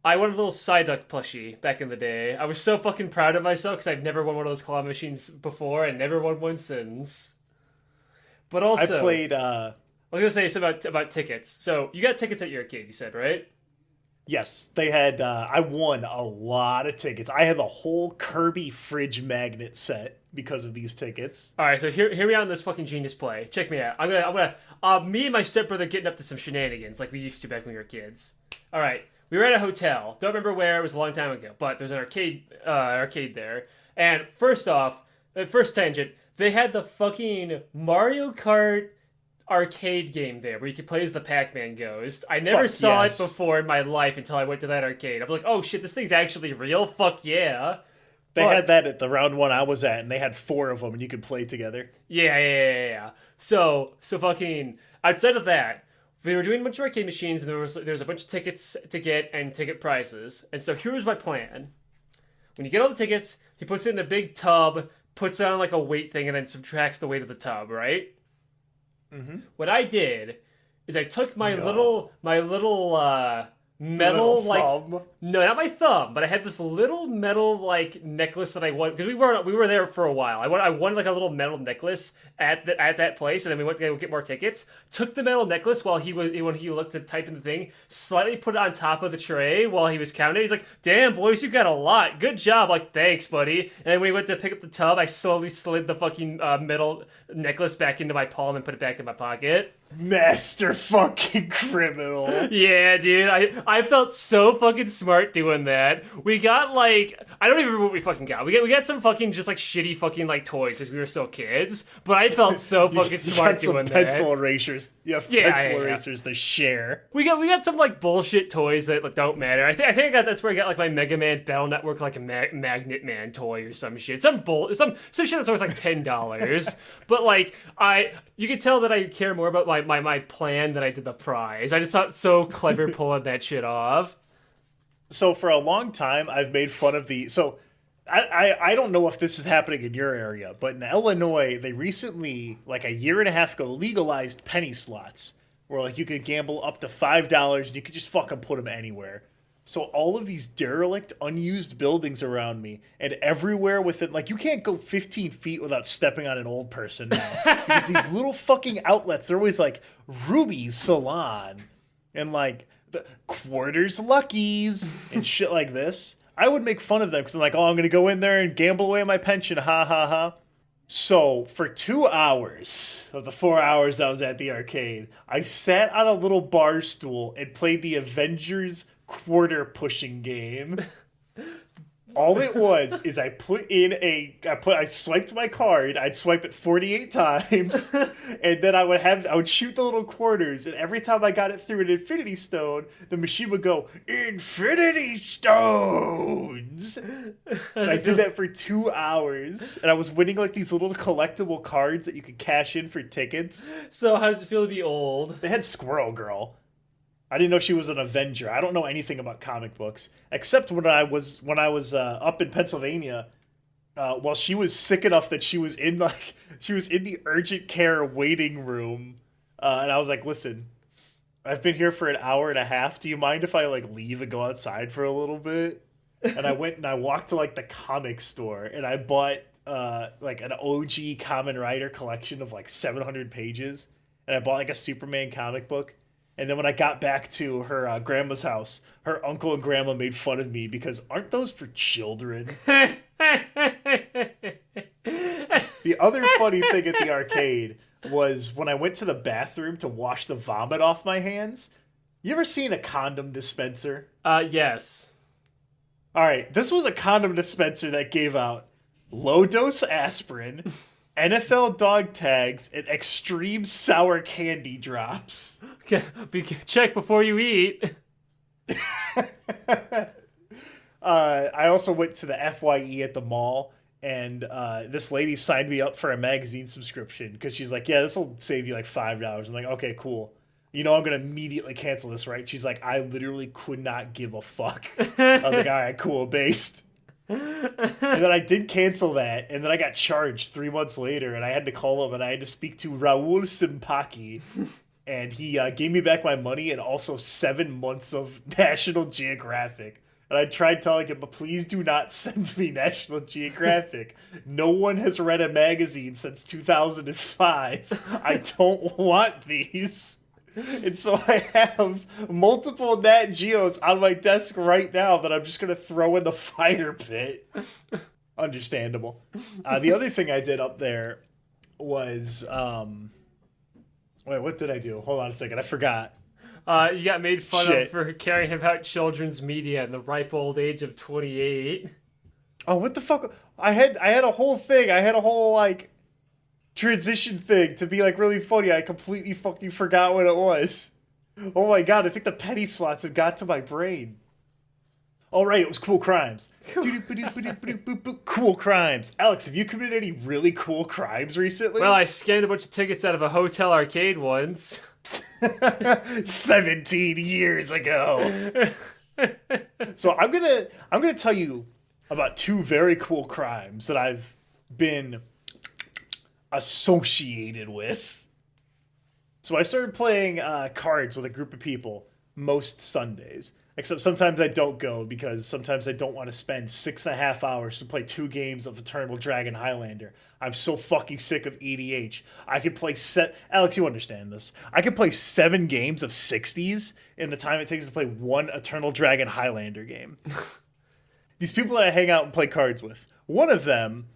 I won a little Psyduck plushie back in the day. I was so fucking proud of myself because I've never won one of those claw machines before and never won one since. But also, I played. I was gonna say something about tickets. So you got tickets at your arcade, you said, right? Yes, they had. I won a lot of tickets. I have a whole Kirby fridge magnet set because of these tickets. All right, so hear me out on this fucking genius play. Check me out. I'm gonna. Me and my stepbrother getting up to some shenanigans like we used to back when we were kids. All right. We were at a hotel. Don't remember where. It was a long time ago. But there's an arcade there. And first off, first tangent, they had the fucking Mario Kart arcade game there where you could play as the Pac-Man ghost. I never saw it before in my life until I went to that arcade. I was like, oh shit, this thing's actually real? Fuck yeah. They had that at the round 1 I was at, and they had 4 of them, and you could play together. Yeah. So fucking, outside of that, we were doing a bunch of arcade machines, and there was a bunch of tickets to get and ticket prices. And so here's my plan. When you get all the tickets, he puts it in a big tub, puts it on like a weight thing, and then subtracts the weight of the tub, right? Mm-hmm. What I did is I took my little metal, like, thumb. No, not my thumb, but I had this little metal like necklace that I won because we were there for a while. I won like a little metal necklace at that place, and then we went to go get more tickets. Took the metal necklace when he looked to type in the thing, slightly put it on top of the tray while he was counting. He's like, "Damn, boys, you got a lot. Good job." Like, thanks, buddy. And then when he went to pick up the tub, I slowly slid the fucking metal necklace back into my palm and put it back in my pocket. Master fucking criminal. Yeah, dude, I felt so fucking smart doing that. We got like, I don't even remember what we fucking got. We got some fucking just like shitty fucking like toys because we were still kids. But I felt so fucking smart doing that. Pencil erasers. You have pencil erasers to share. We got some like bullshit toys that like don't matter. I think that's where I got like my Mega Man Battle Network like a Magnet Man toy or some shit. Some shit that's worth like $10. But like you can tell that I care more about my plan than I did the prize. I just thought so clever pulling that shit off. So for a long time, I've made fun of I don't know if this is happening in your area, but in Illinois, they recently, like a year and a half ago, legalized penny slots, where like you could gamble up to $5 and you could just fucking put them anywhere. So all of these derelict, unused buildings around me, and everywhere within, like, you can't go 15 feet without stepping on an old person now. Because these little fucking outlets, they're always like, Ruby's Salon, and like, the Quarters Lucky's, and shit like this. I would make fun of them, because I'm like, oh, I'm going to go in there and gamble away my pension, ha ha ha. So, for 2 hours of the 4 hours I was at the arcade, I sat on a little bar stool and played the Avengers quarter pushing game. All it was is I swiped my card, I'd swipe it 48 times, and then I would shoot the little quarters, and every time I got it through an Infinity Stone, the machine would go, Infinity Stones! And I did that for 2 hours, and I was winning like these little collectible cards that you could cash in for tickets. So how does it feel to be old? They had Squirrel Girl. I didn't know she was an Avenger. I don't know anything about comic books, except when I was up in Pennsylvania. Well, she was sick enough that she was in the urgent care waiting room, and I was like, "Listen, I've been here for an hour and a half. Do you mind if I like leave and go outside for a little bit?" And I went and I walked to like the comic store and I bought like an OG Kamen Rider collection of like 700 pages, and I bought like a Superman comic book. And then when I got back to her grandma's house, her uncle and grandma made fun of me because aren't those for children? The other funny thing at the arcade was when I went to the bathroom to wash the vomit off my hands. You ever seen a condom dispenser? Yes. All right, this was a condom dispenser that gave out low-dose aspirin, NFL dog tags, and extreme sour candy drops. Check before you eat. I also went to the FYE at the mall, and this lady signed me up for a magazine subscription because she's like, yeah, this will save you like $5. I'm like, okay, cool. You know I'm going to immediately cancel this, right? She's like, I literally could not give a fuck. I was like, all right, cool, based. And then I did cancel that, and then I got charged 3 months later, and I had to call him, and I had to speak to Raul Simpaki, and he gave me back my money and also 7 months of National Geographic. And I tried telling him, but please do not send me National Geographic. No one has read a magazine since 2005. I don't want these. And so I have multiple Nat Geos on my desk right now that I'm just going to throw in the fire pit. Understandable. The other thing I did up there was... wait, what did I do? Hold on a second. I forgot. You got made fun of for caring about children's media in the ripe old age of 28. Oh, what the fuck? I had a whole thing. I had a whole, like... transition thing to be like really funny. I completely fucking forgot what it was. Oh my god, I think the penny slots have got to my brain. All right, it was cool crimes. Cool crimes. Aleks, have you committed any really cool crimes recently? Well, I scammed a bunch of tickets out of a hotel arcade once. 17 years ago. So I'm gonna tell you about two very cool crimes that I've been associated with. So I started playing cards with a group of people most Sundays, except sometimes I don't go because sometimes I don't want to spend 6.5 hours to play 2 games of Eternal Dragon Highlander. I'm so fucking sick of EDH. I could play Aleks, you understand this. I could play 7 games of 60s in the time it takes to play 1 Eternal Dragon Highlander game. These people that I hang out and play cards with, one of them,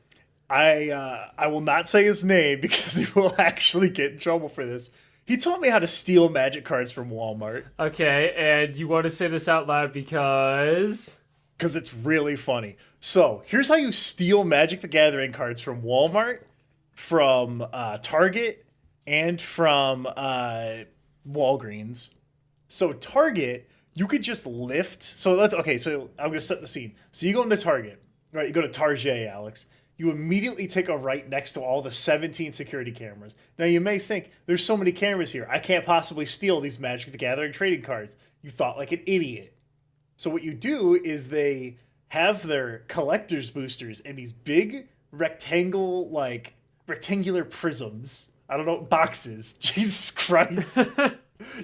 I will not say his name because he will actually get in trouble for this. He taught me how to steal magic cards from Walmart. Okay, and you want to say this out loud because It's really funny. So, here's how you steal Magic the Gathering cards from Walmart, from Target, and from Walgreens. So, Target, you could just lift. So, so I'm going to set the scene. So, you go into Target, right? You go to Target, Alex. You immediately take a right next to all the 17 security cameras. Now, you may think, there's so many cameras here. I can't possibly steal these Magic the Gathering trading cards. You thought like an idiot. So what you do is they have their collector's boosters in these big rectangular prisms. I don't know, boxes. Jesus Christ.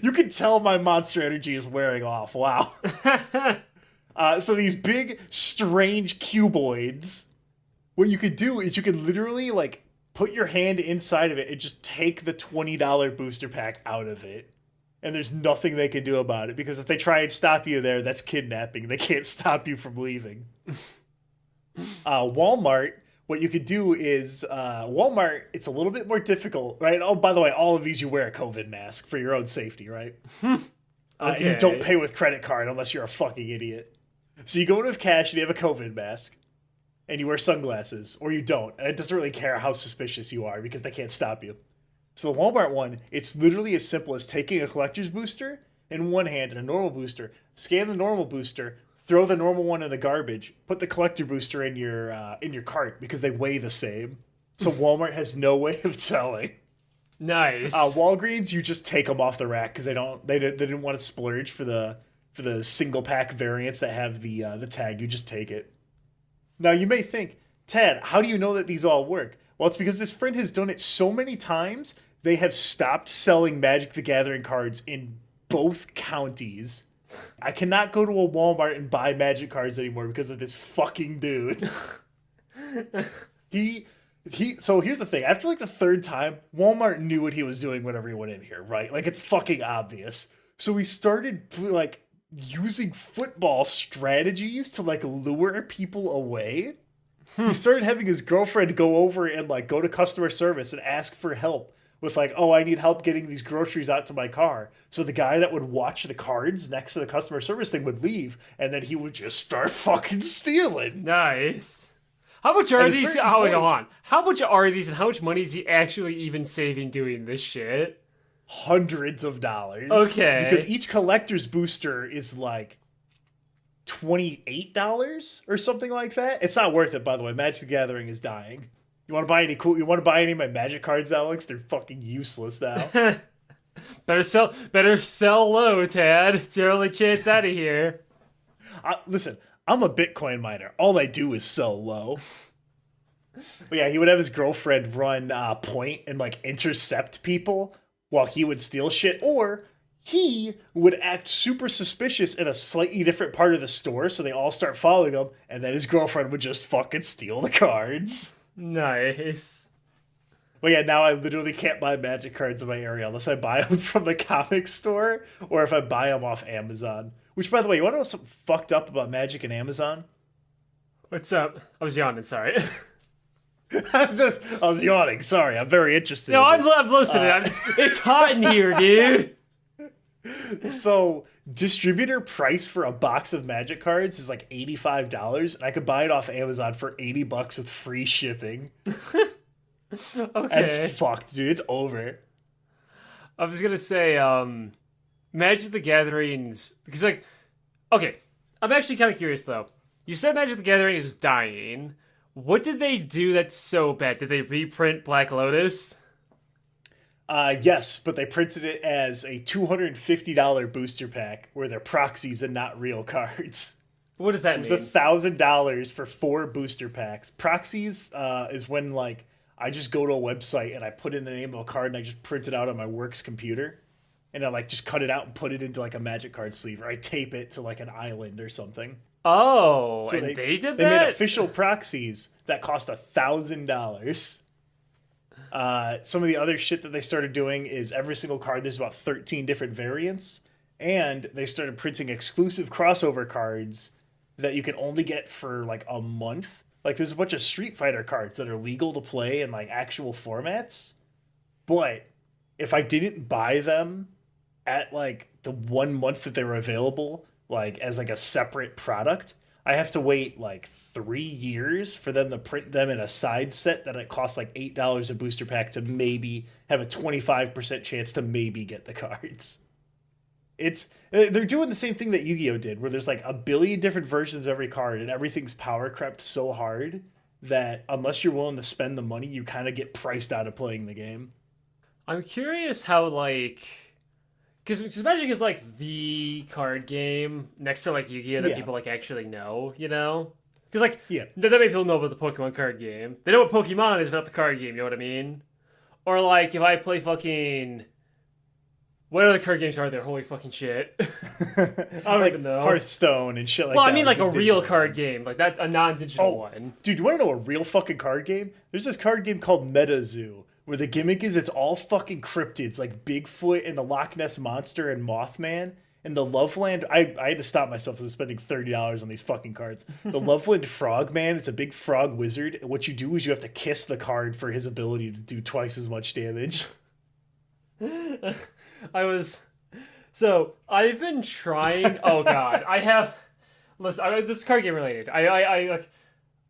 You can tell my monster energy is wearing off. Wow. So these big, strange cuboids. What you could do is you could literally like put your hand inside of it and just take the $20 booster pack out of it. And there's nothing they can do about it because if they try and stop you there, that's kidnapping. They can't stop you from leaving. Walmart, what you could do is Walmart, it's a little bit more difficult, right? Oh, by the way, all of these you wear a COVID mask for your own safety, right? Okay. And you don't pay with credit card unless you're a fucking idiot. So you go in with cash and you have a COVID mask. And you wear sunglasses, or you don't. And it doesn't really care how suspicious you are because they can't stop you. So the Walmart one, it's literally as simple as taking a collector's booster in one hand and a normal booster, scan the normal booster, throw the normal one in the garbage, put the collector booster in your cart because they weigh the same. So Walmart has no way of telling. Nice. Walgreens, you just take them off the rack because they didn't want to splurge for the single pack variants that have the tag. You just take it. Now, you may think, Tad, how do you know that these all work? Well, it's because this friend has done it so many times, they have stopped selling Magic the Gathering cards in both counties. I cannot go to a Walmart and buy Magic cards anymore because of this fucking dude. So here's the thing. After like the third time, Walmart knew what he was doing whenever he went in here, right? Like, it's fucking obvious. So he started, like, using football strategies to like lure people away. He started having his girlfriend go over and like go to customer service and ask for help with like, oh, I need help getting these groceries out to my car. So the guy that would watch the cards next to the customer service thing would leave, and then he would just start fucking stealing. Nice. How much are these? On. How much are these, and how much money is he actually even saving doing this shit? Hundreds of dollars. Okay. Because each collector's booster is like $28 or something like that. It's not worth it, by the way. Magic the Gathering is dying. You want to buy any of my Magic cards, Alex? They're fucking useless now. Better sell low, Tad. It's your only chance out of here. Listen, I'm a Bitcoin miner. All I do is sell low. But yeah, he would have his girlfriend run point and like intercept people while he would steal shit, or he would act super suspicious in a slightly different part of the store, so they all start following him, and then his girlfriend would just fucking steal the cards. Nice. But yeah, now I literally can't buy Magic cards in my area unless I buy them from the comic store, or if I buy them off Amazon. Which, by the way, you want to know something fucked up about Magic and Amazon? What's up? I was yawning, sorry. I was yawning. Sorry, I'm very interested. No, I'm listening. It's hot in here, dude. So, distributor price for a box of Magic cards is like $85, and I could buy it off Amazon for $80 with free shipping. Okay. That's fucked, dude. It's over. I was gonna say, Magic the Gatherings, because like, okay, I'm actually kind of curious though. You said Magic the Gathering is dying. What did they do that's so bad? Did they reprint Black Lotus? Yes, but they printed it as a $250 booster pack where they're proxies and not real cards. What does that mean? It was $1,000 for 4 booster packs. Proxies is when like I just go to a website and I put in the name of a card and I just print it out on my work's computer. And I like just cut it out and put it into like a Magic card sleeve, or I tape it to like an island or something. Oh, so and they did that? They made official proxies that cost $1,000. Some of the other shit that they started doing is every single card, there's about 13 different variants. And they started printing exclusive crossover cards that you can only get for like a month. Like there's a bunch of Street Fighter cards that are legal to play in like actual formats. But if I didn't buy them at like the 1 month that they were available, like as like a separate product, I have to wait like 3 years for them to print them in a side set that it costs like $8 a booster pack to maybe have a 25% chance to maybe get the cards. They're doing the same thing that Yu-Gi-Oh did, where there's like a billion different versions of every card and everything's power crept so hard that unless you're willing to spend the money, you kind of get priced out of playing the game. I'm curious how, like, because Magic is like the card game next to like Yu-Gi-Oh that people like actually know, you know? Because like that many people know about the Pokemon card game. They know what Pokemon is, but not the card game. You know what I mean? Or like if I play fucking what other card games are there? Holy fucking shit! I don't like even know. Hearthstone and shit like that. Well, I mean like a real digital card ones. game, like that, a non-digital one. Dude, you want to know a real fucking card game? There's this card game called MetaZoo, where the gimmick is it's all fucking cryptids, like Bigfoot and the Loch Ness Monster and Mothman. And the Loveland, I had to stop myself from spending $30 on these fucking cards. The Loveland Frogman, it's a big frog wizard. And what you do is you have to kiss the card for his ability to do twice as much damage. I've been trying. Oh god, listen. This is card game related.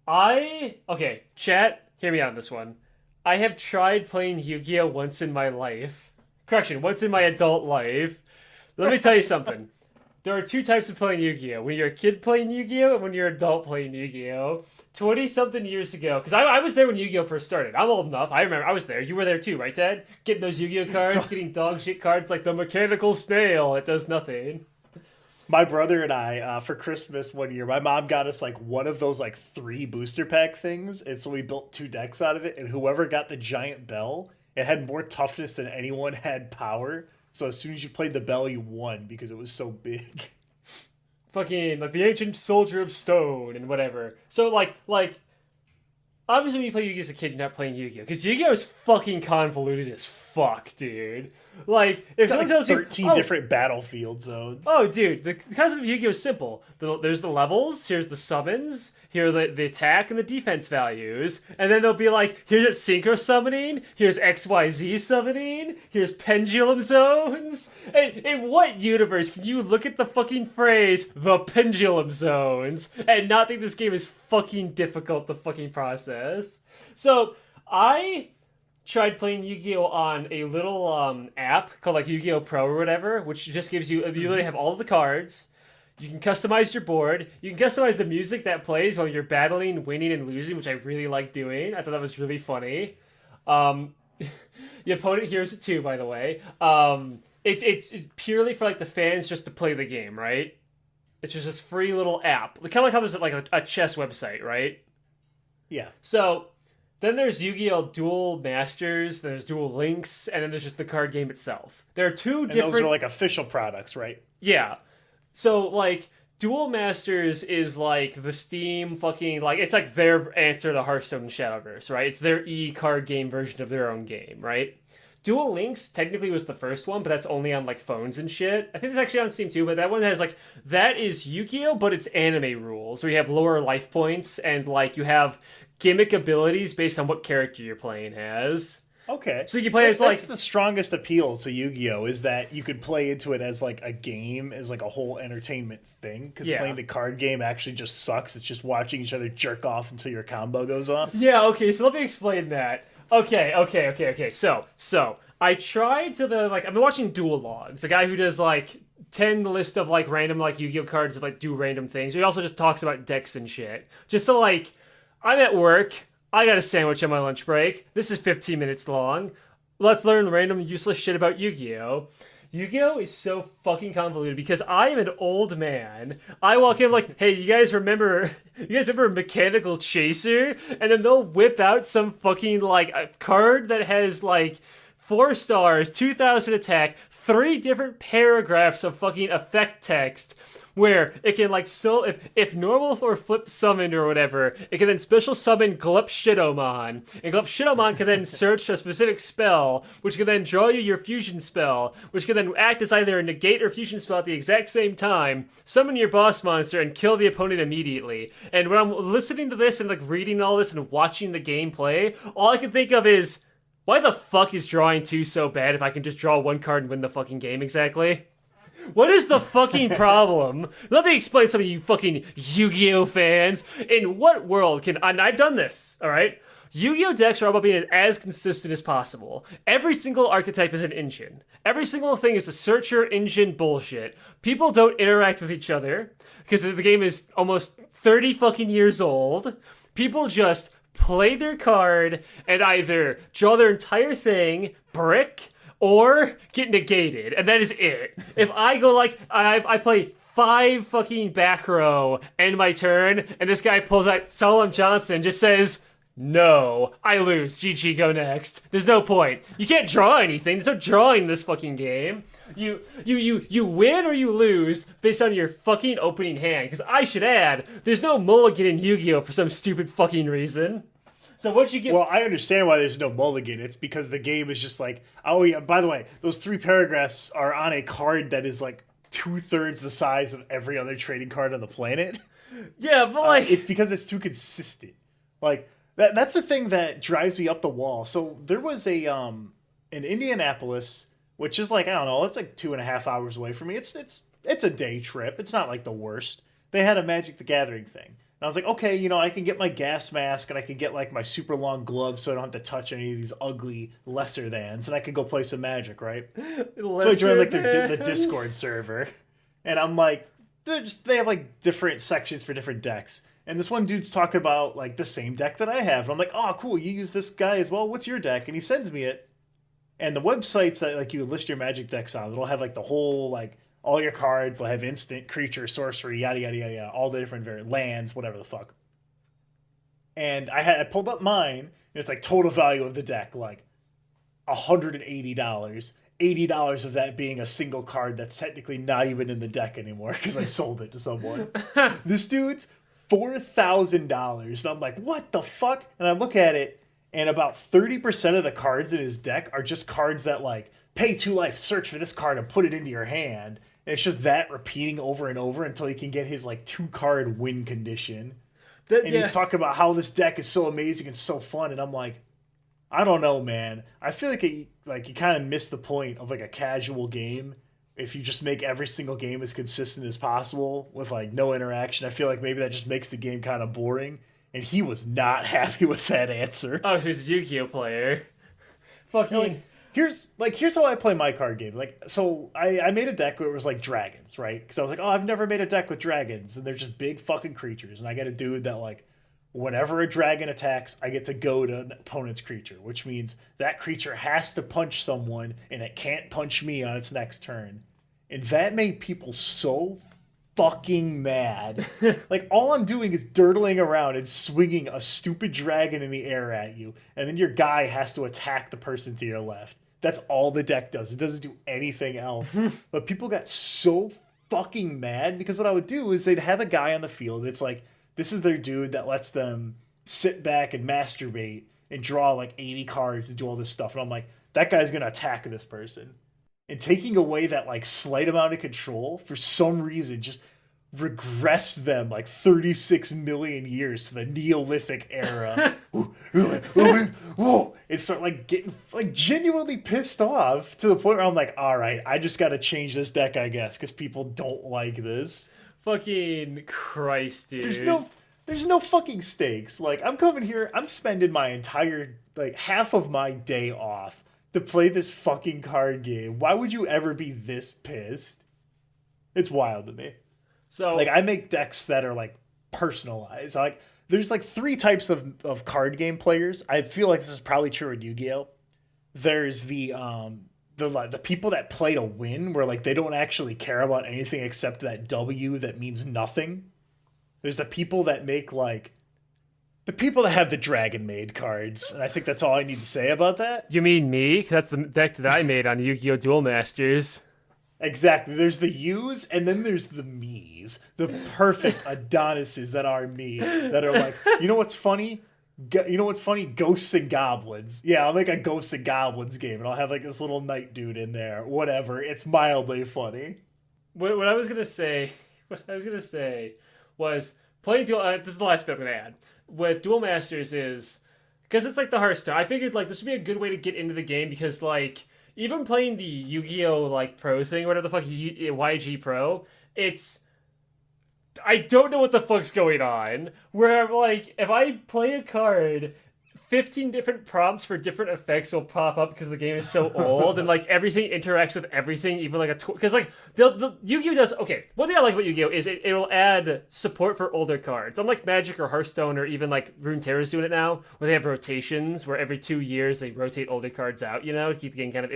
Okay, chat. Hear me out on this one. I have tried playing Yu-Gi-Oh once in my life. Correction, once in my adult life. Let me tell you something. There are two types of playing Yu-Gi-Oh. When you're a kid playing Yu-Gi-Oh and when you're an adult playing Yu-Gi-Oh. 20-something years ago, because I was there when Yu-Gi-Oh first started. I'm old enough. I remember I was there. You were there too, right, Dad? Getting those Yu-Gi-Oh cards, getting dog shit cards like the mechanical snail. It does nothing. My brother and I, for Christmas one year, my mom got us like one of those like 3 booster pack things. And so we built 2 decks out of it. And whoever got the giant bell, it had more toughness than anyone had power. So as soon as you played the bell, you won because it was so big. Fucking like the ancient soldier of stone and whatever. So like obviously when you play Yu-Gi-Oh as a kid, you're not playing Yu-Gi-Oh because Yu-Gi-Oh is fucking convoluted as fuck, dude. Like if someone tells 13 different battlefield zones. Oh, dude, the concept of Yu-Gi-Oh is simple. There's the levels, here's the summons, here are the attack and the defense values, and then they'll be like, here's it synchro summoning, here's XYZ summoning, here's pendulum zones. And in what universe can you look at the fucking phrase, the pendulum zones, and not think this game is fucking difficult to fucking process? So, I tried playing Yu-Gi-Oh on a little app called like Yu-Gi-Oh Pro or whatever, which just gives you literally have all of the cards. You can customize your board. You can customize the music that plays while you're battling, winning, and losing, which I really like doing. I thought that was really funny. The opponent hears it too, by the way. It's purely for like the fans just to play the game, right? It's just this free little app, kind of like how there's like a chess website, right? Yeah. So then there's Yu-Gi-Oh! Duel Masters, there's Duel Links, and then there's just the card game itself. There are two different... those are like official products, right? Yeah. So, like, Duel Masters is like the Steam fucking... like, it's like their answer to Hearthstone and Shadowverse, right? It's their e-card game version of their own game, right? Duel Links technically was the first one, but that's only on, like, phones and shit. I think it's actually on Steam, too, but that one has, like... that is Yu-Gi-Oh!, but it's anime rules, where you have lower life points, and, like, you have gimmick abilities based on what character you're playing as. Okay. So you play as like... that's the strongest appeal to Yu-Gi-Oh! Is that you could play into it as like a game, as like a whole entertainment thing. Because playing the card game actually just sucks. It's just watching each other jerk off until your combo goes off. Yeah, okay, so let me explain that. Okay. So I tried to I've been watching Duel Logs, a guy who does like 10 list of like random like Yu-Gi-Oh! Cards that like do random things. He also just talks about decks and shit. Just so like, I'm at work, I got a sandwich on my lunch break, this is 15 minutes long, let's learn random useless shit about Yu-Gi-Oh! Yu-Gi-Oh! Is so fucking convoluted because I am an old man. I walk in like, hey, you guys remember Mechanical Chaser? And then they'll whip out some fucking like a card that has like 4 stars, 2000 attack, 3 different paragraphs of fucking effect text, where it can like, so if normal or flipped summon or whatever, it can then special summon Glup Shittomon, and Glup Shittomon can then search a specific spell, which can then draw you your fusion spell, which can then act as either a negate or fusion spell at the exact same time, summon your boss monster, and kill the opponent immediately. And when I'm listening to this and like reading all this and watching the gameplay, all I can think of is, Why the fuck is drawing 2 so bad if I can just draw 1 card and win the fucking game exactly? What is the fucking problem? Let me explain some of you fucking Yu-Gi-Oh fans. In what world can... And I've done this, alright? Yu-Gi-Oh decks are all about being as consistent as possible. Every single archetype is an engine. Every single thing is a searcher engine bullshit. People don't interact with each other because the game is almost 30 fucking years old. People just play their card and either draw their entire thing, brick, or get negated, and that is it. If I go like, I play 5 fucking back row, end my turn, and this guy pulls out Solemn Johnson, just says, no, I lose, GG, go next. There's no point. You can't draw anything, there's no drawing in this fucking game. You win or you lose based on your fucking opening hand, because I should add, there's no mulligan in Yu-Gi-Oh for some stupid fucking reason. So what you get? Well, I understand why there's no mulligan. It's because the game is just like, oh yeah, by the way, those 3 paragraphs are on a card that is like 2/3 the size of every other trading card on the planet. Yeah, but like... it's because it's too consistent. Like, that's the thing that drives me up the wall. So there was a, in Indianapolis, which is like, I don't know, it's like 2.5 hours away from me. It's a day trip. It's not like the worst. They had a Magic the Gathering thing. And I was like, okay, you know, I can get my gas mask and I can get like my super long gloves so I don't have to touch any of these ugly lesser thans, and I can go play some Magic, right? So I joined like the Discord server, and I'm like, they have like different sections for different decks. And this one dude's talking about like the same deck that I have. And I'm like, oh, cool, you use this guy as well. What's your deck? And he sends me it. And the websites that like you list your Magic decks on, it'll have like the whole like all your cards, they'll have instant, creature, sorcery, yada, yada, yada, yada, all the different lands, whatever the fuck. And I pulled up mine, and it's like total value of the deck, like $180. $80 of that being a single card that's technically not even in the deck anymore because I sold it to someone. This dude's $4,000. And I'm like, what the fuck? And I look at it, and about 30% of the cards in his deck are just cards that like, pay 2 life, search for this card, and put it into your hand. And it's just that repeating over and over until he can get his like 2-card win condition. He's talking about how this deck is so amazing and so fun. And I'm like, I don't know, man. I feel like you kind of miss the point of like a casual game if you just make every single game as consistent as possible with like no interaction. I feel like maybe that just makes the game kind of boring. And he was not happy with that answer. Oh, so he's a Yu-Gi-Oh player. Fucking... Here's how I play my card game. Like, so I made a deck where it was like dragons, right? Because I was like, oh, I've never made a deck with dragons, and they're just big fucking creatures. And I get a dude that like, whenever a dragon attacks, I get to go to an opponent's creature, which means that creature has to punch someone, and it can't punch me on its next turn. And that made people so fucking mad. Like, all I'm doing is dirtling around and swinging a stupid dragon in the air at you, and then your guy has to attack the person to your left. That's all the deck does. It doesn't do anything else. But people got so fucking mad because what I would do is they'd have a guy on the field. It's like, this is their dude that lets them sit back and masturbate and draw like 80 cards and do all this stuff. And I'm like, that guy's going to attack this person. And taking away that like slight amount of control for some reason just regressed them like 36 million years to the Neolithic era. And start like getting like genuinely pissed off to the point where I'm like, all right, I just got to change this deck, I guess, because people don't like this. Fucking Christ, dude. There's no fucking stakes. Like, I'm coming here, I'm spending my entire like half of my day off to play this fucking card game. Why would you ever be this pissed? It's wild to me. So like, I make decks that are like personalized. Like, there's like 3 types of card game players. I feel like this is probably true in Yu-Gi-Oh. There's the people that play to win, where like they don't actually care about anything except that W that means nothing. There's the people that make like the people that have the dragon made cards, and I think that's all I need to say about that. You mean me? 'Cause that's the deck that I made on Yu-Gi-Oh! Duel Masters. Exactly. There's the yous, and then there's the me's. The perfect Adonises that are me. That are like, you know what's funny? Ghosts and goblins. Yeah, I'll make a ghosts and goblins game, and I'll have like this little knight dude in there. Whatever. It's mildly funny. What I was gonna say was playing Duel. This is the last bit I'm gonna add. With Duel Masters is Because it's like the Hearthstone. I figured like this would be a good way to get into the game because like even playing the Yu-Gi-Oh like Pro thing, whatever the fuck YG Pro, I don't know what the fuck's going on. Where like if I play a card, 15 different prompts for different effects will pop up because the game is so old and like everything interacts with everything, even like because like the Yu-Gi-Oh does one thing I like about Yu-Gi-Oh is it'll add support for older cards, unlike Magic or Hearthstone or even like Runeterra's doing it now, where they have rotations where every 2 years they rotate older cards out, you know, to keep the game kind of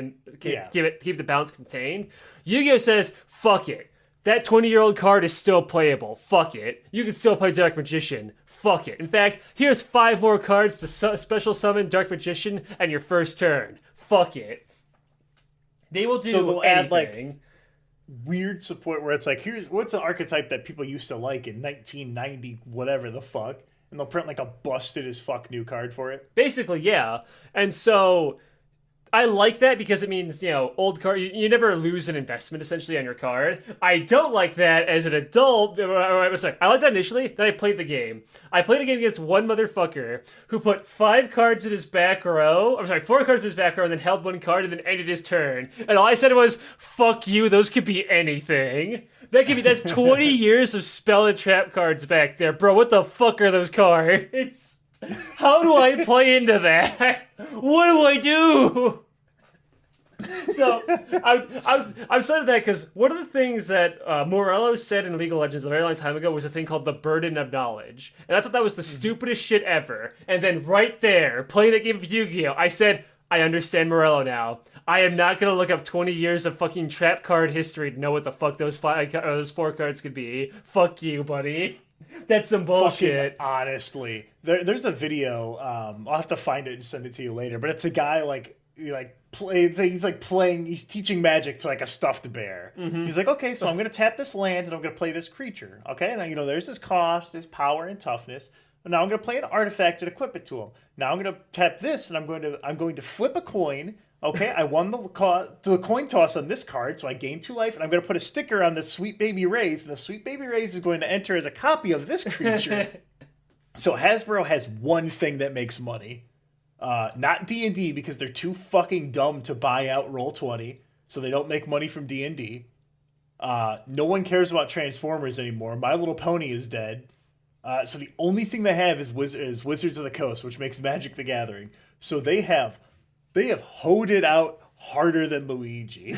keep the balance contained. Yu-Gi-Oh says fuck it. That 20-year-old card is still playable. Fuck it. You can still play Dark Magician. Fuck it. In fact, here's 5 more cards to special summon Dark Magician and your first turn. Fuck it. They will do so they'll anything. add like weird support where it's like, here's what's an archetype that people used to like in 1990, whatever the fuck, and they'll print like a busted as fuck new card for it. Basically, yeah. And so I like that because it means, you know, old card, you never lose an investment essentially on your card. I don't like that as an adult. Sorry, I like that initially, then I played the game. I played a game against one motherfucker who put 5 cards in his back row. I'm sorry, 4 cards in his back row and then held 1 card and then ended his turn. And all I said was, fuck you, those could be anything. That's 20 years of spell and trap cards back there. Bro, what the fuck are those cards? How do I play into that? What do I do? So I'm excited of that because one of the things that Morello said in League of Legends a very long time ago was a thing called the burden of knowledge, and I thought that was the stupidest shit ever. And then right there, playing that game of Yu-Gi-Oh, I said, I understand Morello now. I am not gonna look up 20 years of fucking trap card history to know what the fuck those 4 cards could be. Fuck you, buddy. That's some bullshit. Fucking honestly, there's a video. I'll have to find it and send it to you later. But it's a guy he's teaching magic to like a stuffed bear. Mm-hmm. He's like, okay, so I'm gonna tap this land and I'm gonna play this creature. Okay, and you know there's his cost, his power and toughness. And now I'm gonna play an artifact and equip it to him. Now I'm gonna tap this and I'm going to flip a coin. Okay, I won the coin toss on this card, so I gain 2 life, and I'm going to put a sticker on the Sweet Baby Rays, and the Sweet Baby Rays is going to enter as a copy of this creature. So Hasbro has one thing that makes money. Not D&D, because they're too fucking dumb to buy out Roll20, so they don't make money from D&D. No one cares about Transformers anymore. My Little Pony is dead. So the only thing they have is Wizards of the Coast, which makes Magic the Gathering. So they have hoed it out harder than Luigi.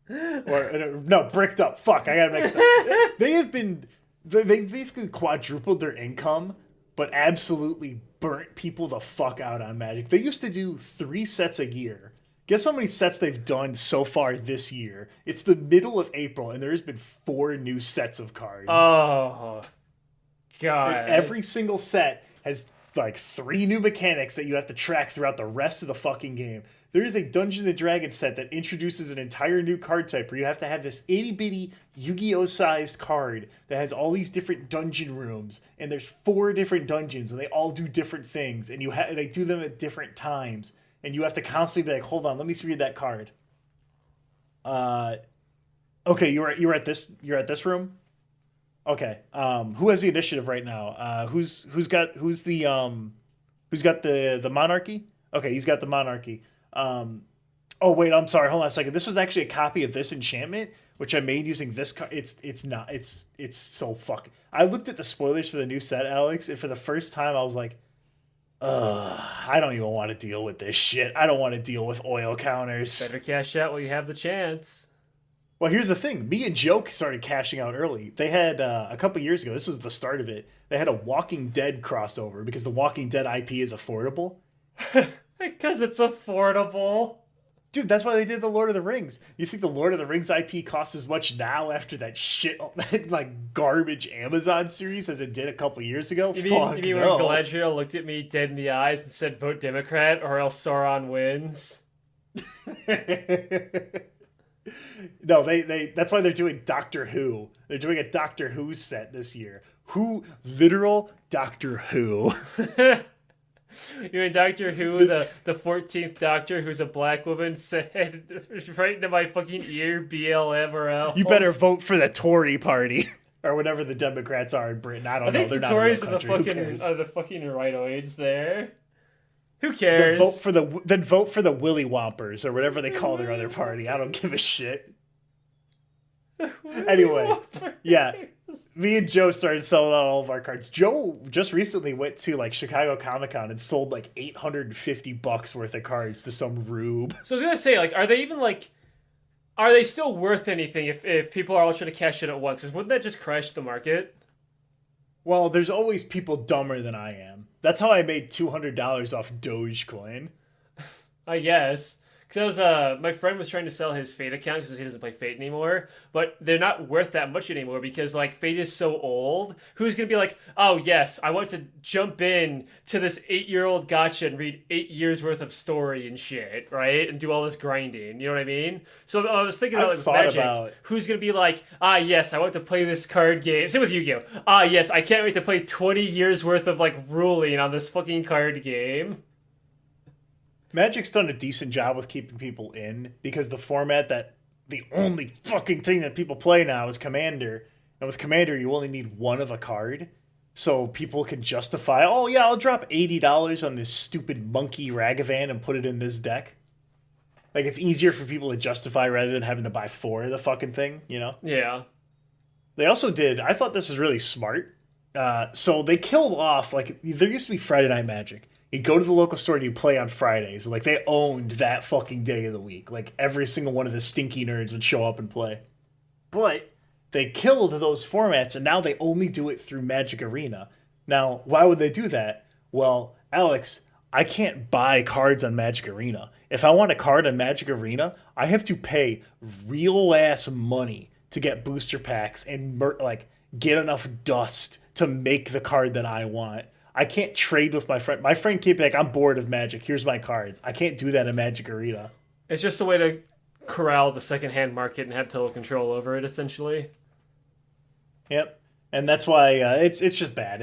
No, bricked up. Fuck, I got mixed up. They basically quadrupled their income, but absolutely burnt people the fuck out on Magic. They used to do 3 sets a year. Guess how many sets they've done so far this year? It's the middle of April, and there's been 4 new sets of cards. Oh, God. And every single set has like 3 new mechanics that you have to track throughout the rest of the fucking game. There is a Dungeons and Dragons set that introduces an entire new card type where you have to have this itty-bitty Yu-Gi-Oh! Sized card that has all these different dungeon rooms, and there's 4 different dungeons, and they all do different things, and they do them at different times, and you have to constantly be like, hold on, let me read that card. Okay, you're at this room? Okay. Who has the initiative right now? Who's got the monarchy? Okay, he's got the monarchy. Oh wait, I'm sorry. Hold on a second. This was actually a copy of this enchantment, which I made using this card. It's so fucking. I looked at the spoilers for the new set, Alex, and for the first time I was like, I don't even want to deal with this shit. I don't want to deal with oil counters. Better cash out while you have the chance. Well, here's the thing. Me and Joke started cashing out early. They had, a couple years ago, this was the start of it, they had a Walking Dead crossover because the Walking Dead IP is affordable. Because it's affordable. Dude, that's why they did the Lord of the Rings. You think the Lord of the Rings IP costs as much now after that shit, that like garbage Amazon series as it did a couple years ago? You mean when Galadriel looked at me dead in the eyes and said, vote Democrat or else Sauron wins? No, they that's why they're doing Doctor Who. They're doing a Doctor Who set this year. Literal Doctor Who. You mean Doctor Who, the 14th Doctor, who's a black woman, said right into my fucking ear, BLM or else. You better vote for the Tory party. or whatever the Democrats are in Britain. I don't I know. think They're the not a real Tories country. are the fucking rightoids there. Who Then cares? vote for the Willywompers or whatever they call their other party. I don't give a shit. Anyway, yeah. Me and Joe started selling out all of our cards. Joe just recently went to like Chicago Comic-Con and sold like $850 worth of cards to some rube. So I was gonna say, like, are they even like, are they still worth anything if people are all trying to cash in at once? Because wouldn't that just crash the market? Well, there's always people dumber than I am. That's how I made $200 off Dogecoin. I guess. Because my friend was trying to sell his Fate account because he doesn't play Fate anymore, but they're not worth that much anymore because like Fate is so old. Who's gonna be like, oh yes, I want to jump in to this 8-year-old gacha and read 8 years worth of story and shit, right? And do all this grinding. You know what I mean? So I was thinking about, like, with Magic, who's gonna be like, yes, I want to play this card game. Same with Yu-Gi-Oh. Yes, I can't wait to play 20 years worth of like ruling on this fucking card game. Magic's done a decent job with keeping people in because the format that the only fucking thing that people play now is Commander. And with Commander, you only need one of a card. So people can justify, oh yeah, I'll drop $80 on this stupid monkey Ragavan and put it in this deck. Like, it's easier for people to justify rather than having to buy 4 of the fucking thing, you know? Yeah. They also did, I thought this was really smart. So they killed off, like, there used to be Friday Night Magic. You'd go to the local store and you'd play on Fridays. Like, they owned that fucking day of the week. Like, every single one of the stinky nerds would show up and play. But they killed those formats, and now they only do it through Magic Arena. Now, why would they do that? Well, Aleks, I can't buy cards on Magic Arena. If I want a card on Magic Arena, I have to pay real-ass money to get booster packs and, like, get enough dust to make the card that I want. I can't trade with my friend. My friend can't be like, I'm bored of Magic. Here's my cards. I can't do that in Magic Arena. It's just a way to corral the secondhand market and have total control over it, essentially. Yep. And that's why it's just bad.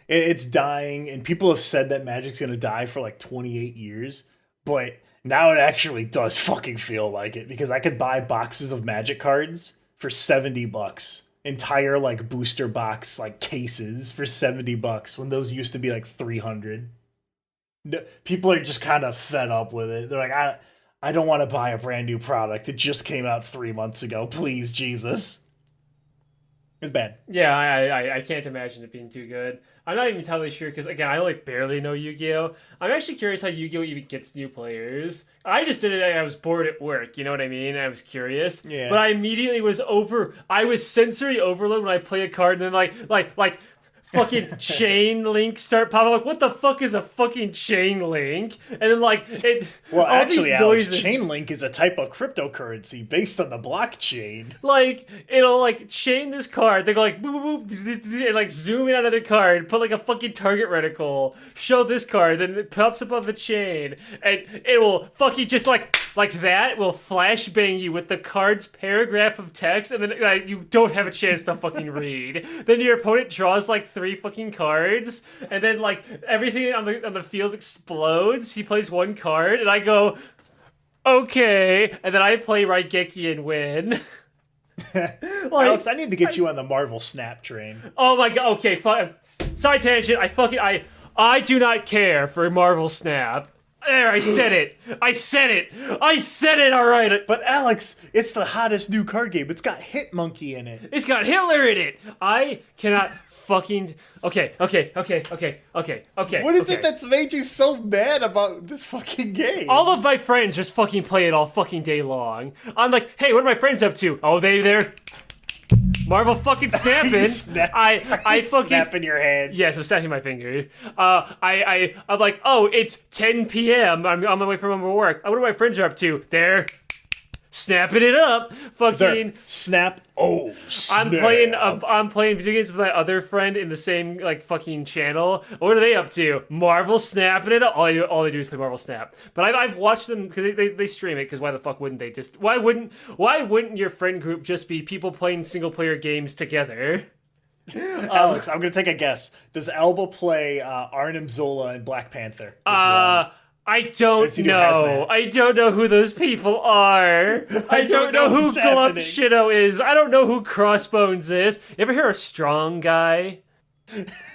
It's dying, and people have said that Magic's going to die for like 28 years. But now it actually does fucking feel like it, because I could buy boxes of Magic cards for $70. Entire like booster box like cases for $70 when those used to be like 300. People are just kind of fed up with it. They're like, I don't want to buy a brand new product. It just came out 3 months ago. Please, Jesus. It's bad. Yeah, I can't imagine it being too good. I'm not even entirely sure because, again, I like barely know Yu-Gi-Oh! I'm actually curious how Yu-Gi-Oh! Even gets new players. I just did it. I was bored at work, you know what I mean? I was curious. Yeah. But I immediately I was sensory overload when I play a card, and then like fucking chain links start popping up. Like, what the fuck is a fucking chain link? And then like it. Well, all actually, these Alex, noises. chain link is a type of cryptocurrency based on the blockchain. Like, it'll like chain this card, they go like boop, boop, boop, boop, and like zoom in on another card, put like a fucking target reticle, show this card, then it pops up on the chain, and it will fucking just like that will flashbang you with the card's paragraph of text, and then you don't have a chance to fucking read. Then your opponent draws like 3 fucking cards, and then like everything on the field explodes. He plays 1 card, and I go, okay, and then I play Raigeki and win. Aleks, I need to get you on the Marvel Snap train. Oh my god, okay, fine. Side tangent, I do not care for Marvel Snap. There, I said it, alright. But Aleks, it's the hottest new card game. It's got Hitmonkey in it. It's got Hitler in it. I cannot fucking... Okay. What is it that's made you so mad about this fucking game? All of my friends just fucking play it all fucking day long. I'm like, hey, what are my friends up to? Oh, they're Marvel fucking snapping. I fucking snapping your hand. Yes, I'm snapping my finger. I'm like, oh, it's 10 p.m. I'm on my way from work. What are my friends are up to? They're snapping it up. Fucking snap. Oh, snap. I'm playing video games with my other friend in the same like fucking channel. What are they up to? Marvel snapping it up. All they do is play Marvel Snap. But I've watched them because they stream it. Because why the fuck wouldn't they just? Why wouldn't your friend group just be people playing single player games together? Aleks, I'm gonna take a guess. Does Alba play Arnim Zola and Black Panther? I don't Where's your know. hazmat? I don't know who those people are. I don't know who what's Glup happening. Shitto is. I don't know who Crossbones is. You ever hear a strong guy?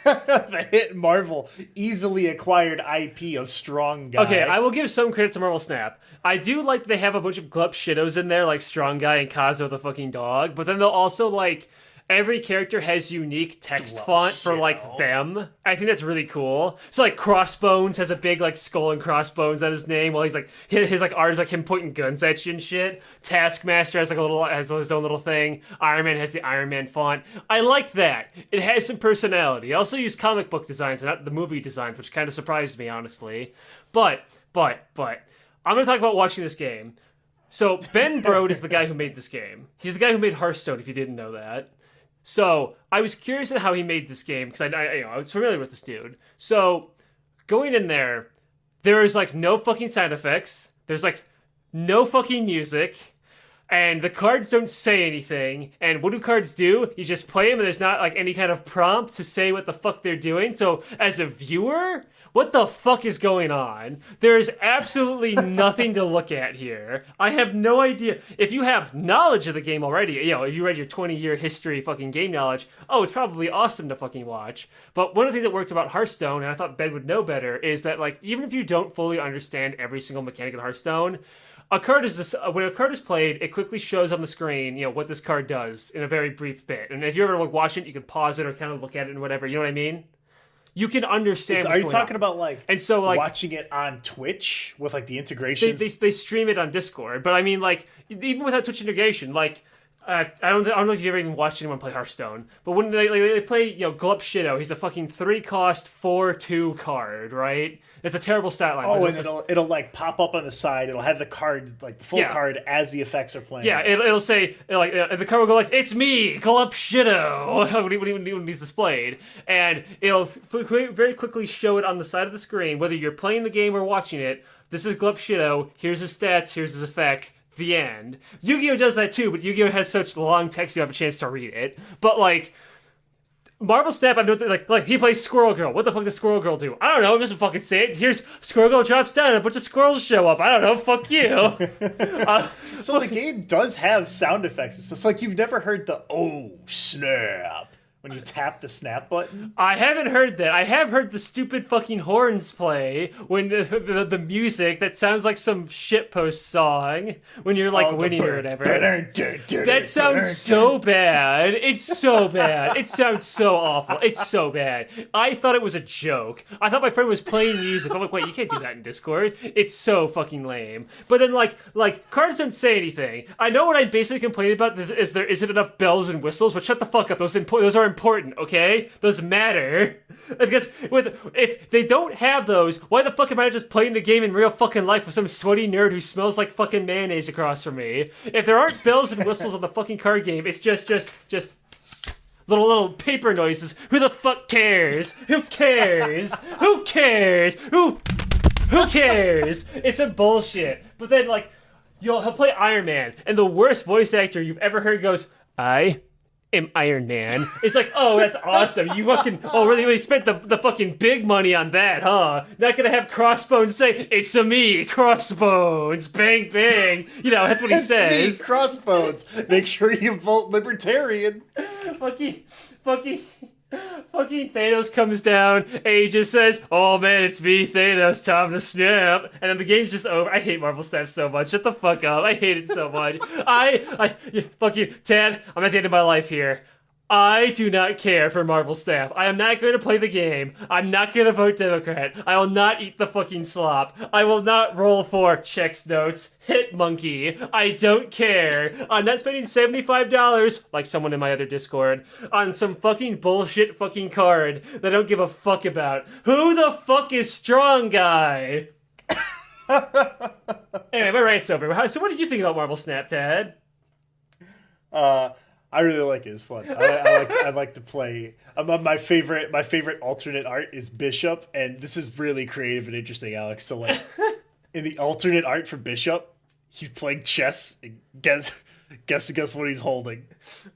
The hit Marvel easily acquired IP of Strong Guy. Okay, I will give some credit to Marvel Snap. I do like they have a bunch of Glup Shittos in there, like Strong Guy and Kazo the fucking dog, but then they'll also, like, every character has unique text font for, like, them. I think that's really cool. So, like, Crossbones has a big, like, skull and crossbones on his name, while he's, like, his like, art is, like, him pointing guns at you and shit. Taskmaster has, like, has his own little thing. Iron Man has the Iron Man font. I like that. It has some personality. I also use comic book designs and not the movie designs, which kind of surprised me, honestly. But, I'm gonna talk about watching this game. So, Ben Brode is the guy who made this game. He's the guy who made Hearthstone, if you didn't know that. So, I was curious at how he made this game, because I was familiar with this dude. So, going in there is, like, no fucking sound effects. There's, like, no fucking music. And the cards don't say anything. And what do cards do? You just play them, and there's not, like, any kind of prompt to say what the fuck they're doing. So, as a viewer, what the fuck is going on? There's absolutely nothing to look at here. I have no idea. If you have knowledge of the game already, if you read your 20-year history fucking game knowledge, it's probably awesome to fucking watch. But one of the things that worked about Hearthstone, and I thought Ben would know better, is that, like, even if you don't fully understand every single mechanic in Hearthstone, when a card is played, it quickly shows on the screen, what this card does in a very brief bit. And if you're ever watching it, you can pause it or kind of look at it and whatever. You know what I mean? You can understand. Are you talking about watching it on Twitch with like the integrations? They stream it on Discord, but I mean, like, even without Twitch integration, like, I don't know if you've ever even watched anyone play Hearthstone, but when they play, Glup Shitto, he's a fucking 3-cost 4/2 card, right? It's a terrible stat line. Oh, and it'll like pop up on the side. It'll have the card, like the full card, as the effects are playing. Yeah, it'll say like the card will go like, "It's me, Glup Shitto," when he's displayed, and it'll very quickly show it on the side of the screen, whether you're playing the game or watching it. This is Glup Shitto. Here's his stats. Here's his effect. The end. Yu-Gi-Oh does that too, but Yu-Gi-Oh has such long text you have a chance to read it. But like, Marvel Snap, I know like he plays Squirrel Girl. What the fuck does Squirrel Girl do? I don't know. He doesn't fucking say it. Here's Squirrel Girl drops down and a bunch of squirrels show up. I don't know. Fuck you. So the game does have sound effects. It's just like you've never heard the "oh snap" when you tap the snap button. I haven't heard that. I have heard the stupid fucking horns play when the music that sounds like some shitpost song when you're like winning or whatever. That sounds so bad. It's so bad. It sounds so awful. It's so bad. I thought it was a joke. I thought my friend was playing music. I'm like, wait, you can't do that in Discord. It's so fucking lame. But then like cards don't say anything. I know what I'm basically complaining about is there isn't enough bells and whistles, but shut the fuck up. Those are important, okay? Those matter. Because if they don't have those, why the fuck am I just playing the game in real fucking life with some sweaty nerd who smells like fucking mayonnaise across from me? If there aren't bells and whistles on the fucking card game, it's just little paper noises. Who the fuck cares? Who cares? Who cares? Who cares? It's some bullshit. But then like, he'll play Iron Man, and the worst voice actor you've ever heard goes, "I am Iron Man." It's like, oh, that's awesome. You fucking, really spent the fucking big money on that, huh? Not gonna have Crossbones say, "It's a me, Crossbones, bang, bang." That's what he says. Me, Crossbones. Make sure you vote Libertarian. Fucking Thanos comes down and he just says, "Oh man, it's me, Thanos, time to snap." And then the game's just over. I hate Marvel Snap so much. Shut the fuck up. I hate it so much. Fuck you, Tad. I'm at the end of my life here. I do not care for Marvel Snap. I am not going to play the game. I'm not going to vote Democrat. I will not eat the fucking slop. I will not roll for checks notes. Hit monkey. I don't care. I'm not spending $75, like someone in my other Discord, on some fucking bullshit fucking card that I don't give a fuck about. Who the fuck is Strong Guy? Anyway, my rant's over. So what did you think about Marvel Snap, Tad? I really like it. It's fun. I like to play. My favorite alternate art is Bishop, and this is really creative and interesting, Alex. So like, in the alternate art for Bishop, he's playing chess. And guess what he's holding?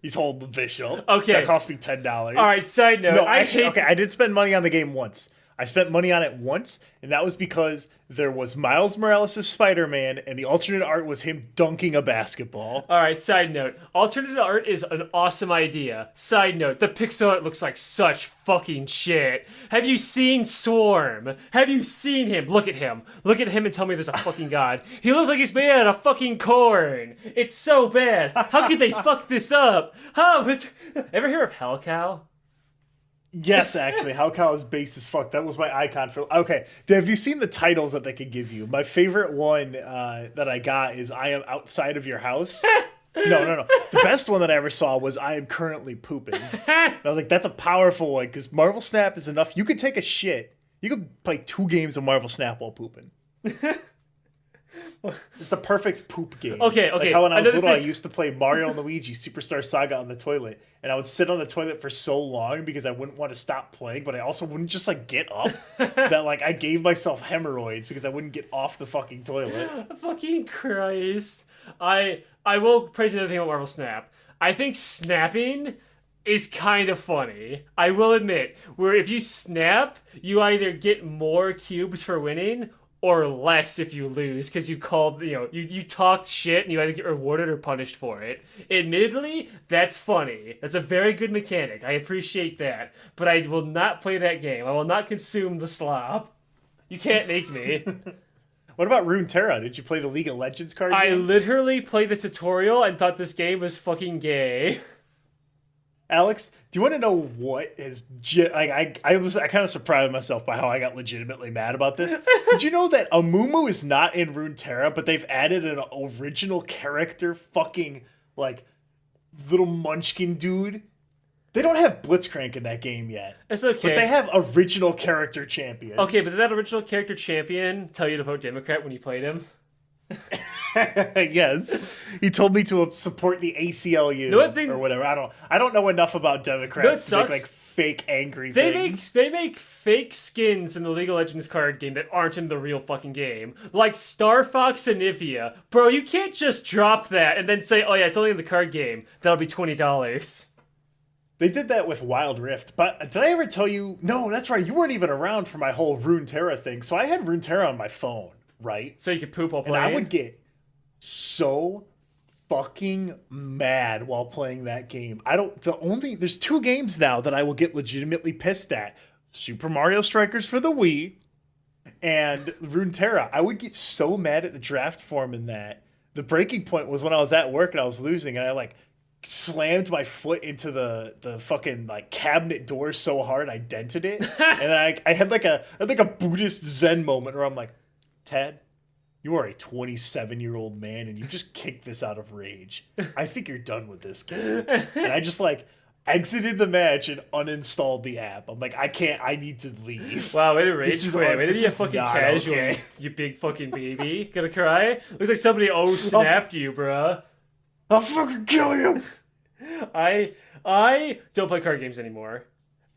He's holding the Bishop. Okay, that cost me $10. All right. Side note. No, actually, okay. I did spend money on the game once. I spent money on it once, and that was because there was Miles Morales' Spider-Man, and the alternate art was him dunking a basketball. All right, side note. Alternate art is an awesome idea. Side note, the pixel art looks like such fucking shit. Have you seen Swarm? Have you seen him? Look at him. Look at him and tell me there's a fucking god. He looks like he's made out of fucking corn. It's so bad. How could they fuck this up? How? Ever hear of Hell Cow? Yes, actually, How Cow is base as fuck. That was my icon for. Okay, have you seen the titles that they could give you? My favorite one that I got is "I am outside of your house." No. The best one that I ever saw was "I am currently pooping." And I was like, that's a powerful one because Marvel Snap is enough. You could take a shit. You could play 2 games of Marvel Snap while pooping. It's the perfect poop game. Okay. Like how when I was little, I used to play Mario and Luigi Superstar Saga on the toilet, and I would sit on the toilet for so long because I wouldn't want to stop playing, but I also wouldn't just like get up. That like I gave myself hemorrhoids because I wouldn't get off the fucking toilet. Fucking Christ! I will praise another thing about Marvel Snap. I think snapping is kind of funny. I will admit, where if you snap, you either get more cubes for winning or less if you lose, because you called, you talked shit and you either get rewarded or punished for it. Admittedly, that's funny. That's a very good mechanic. I appreciate that. But I will not play that game. I will not consume the slop. You can't make me. What about Runeterra? Did you play the League of Legends card game? I literally played the tutorial and thought this game was fucking gay. Aleks, do you want to know what is I kind of surprised myself by how I got legitimately mad about this. Did you know that Amumu is not in Runeterra, but they've added an original character, fucking like little munchkin dude? They don't have Blitzcrank in that game yet. It's okay. But they have original character champions. Okay, but did that original character champion tell you to vote Democrat when you played him? Yes, he told me to support the ACLU or whatever. I don't know enough about Democrats to make like fake angry things. They make fake skins in the League of Legends card game that aren't in the real fucking game, like Star Fox and Nivea. Bro, you can't just drop that and then say, "Oh yeah, it's only in the card game. That'll be $20." They did that with Wild Rift, but did I ever tell you? No, that's right. You weren't even around for my whole Runeterra thing. So I had Runeterra on my phone, right? So you could poop while playing. And I would get so fucking mad while playing that game. There's 2 games now that I will get legitimately pissed at. Super Mario Strikers for the Wii and Runeterra. I would get so mad at the draft form in that. The breaking point was when I was at work and I was losing and I like slammed my foot into the fucking like cabinet door so hard I dented it. And then I had like a Buddhist Zen moment where I'm like, Ted, you are a 27-year-old man and you just kicked this out of rage. I think you're done with this game. And I just like exited the match and uninstalled the app. I'm like, I need to leave. Wow, way to rage quit. Way to be a fucking casual, okay. You big fucking baby. Gonna cry? Looks like somebody snapped you, bruh. I'll fucking kill you. I don't play card games anymore.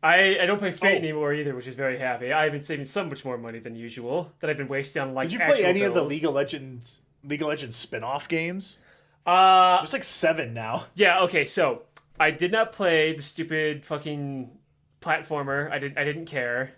I don't play Fate anymore either, which is very happy. I've been saving so much more money than usual that I've been wasting on like. Did you play any of the League of Legends spin-off games? There's like 7 now. Yeah. Okay. So I did not play the stupid fucking platformer. I didn't care.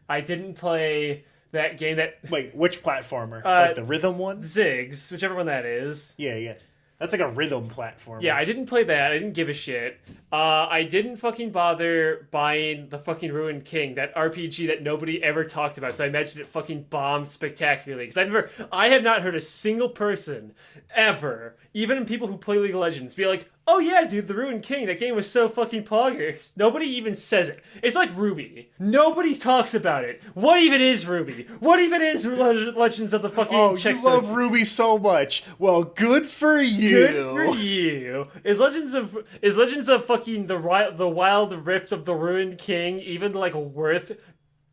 I didn't play that game that. Wait, which platformer? Like the rhythm one? Ziggs, whichever one that is. Yeah. That's like a rhythm platform. Yeah, I didn't play that. I didn't give a shit. I didn't fucking bother buying the fucking Ruined King, that RPG that nobody ever talked about. So I imagine it fucking bombed spectacularly. Because I have not heard a single person ever, even people who play League of Legends, be like, "Oh yeah, dude, the Ruined King, that game was so fucking poggers." Nobody even says it. It's like Ruby. Nobody talks about it. What even is Ruby? What even is Legends of the fucking you love Ruby so much. Well, good for you. Good for you. Is Legends of fucking the Wild Rifts of the Ruined King even like worth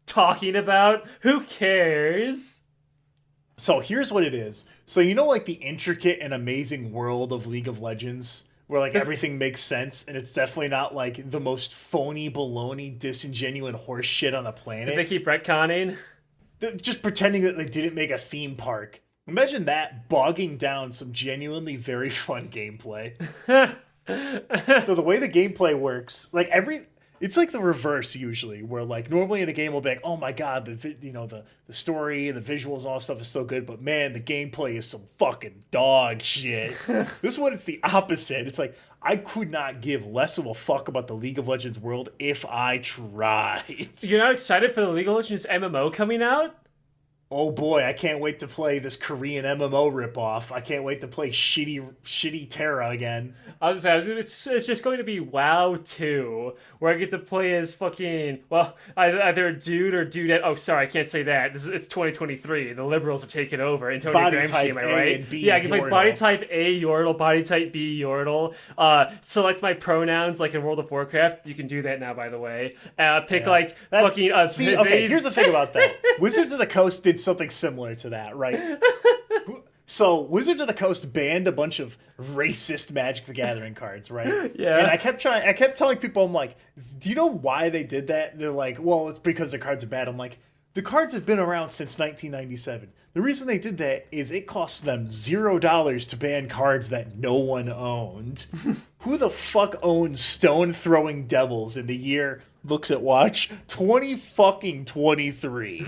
talking about? Who cares? So here's what it is. So you know like the intricate and amazing world of League of Legends? Where like everything makes sense and it's definitely not like the most phony, baloney, disingenuous horse shit on the planet. Did they keep retconning? Just pretending that they didn't make a theme park. Imagine that bogging down some genuinely very fun gameplay. So the way the gameplay works, like It's like the reverse usually, where like normally in a game we'll be like, oh my god, the story and the visuals and all that stuff is so good, but man, the gameplay is some fucking dog shit. This one, it's the opposite. It's like I could not give less of a fuck about the League of Legends world if I tried. You're not excited for the League of Legends MMO coming out? Oh boy, I can't wait to play this Korean MMO ripoff. I can't wait to play shitty Terra again. I was just saying, it's just going to be WoW 2, where I get to play as fucking, well, either a dude or dudette. Oh, sorry, I can't say that. It's 2023. The liberals have taken over. And Tony Body Gramsci, type am I A right? and B Yeah, I can play Yordle. body type A Yordle, body type B Yordle. Select my pronouns like in World of Warcraft. You can do that now, by the way. Pick fucking. See, okay, here's the thing about that. Wizards of the Coast did something similar to that, right? So Wizards of the Coast banned a bunch of racist Magic the Gathering cards, right? Yeah. And I kept telling people, I'm like, do you know why they did that? They're like, well, it's because the cards are bad. I'm like, the cards have been around since 1997. The reason they did that is it cost them $0 to ban cards that no one owned. Who the fuck owns Stone Throwing Devils in the year, looks at watch, 2023?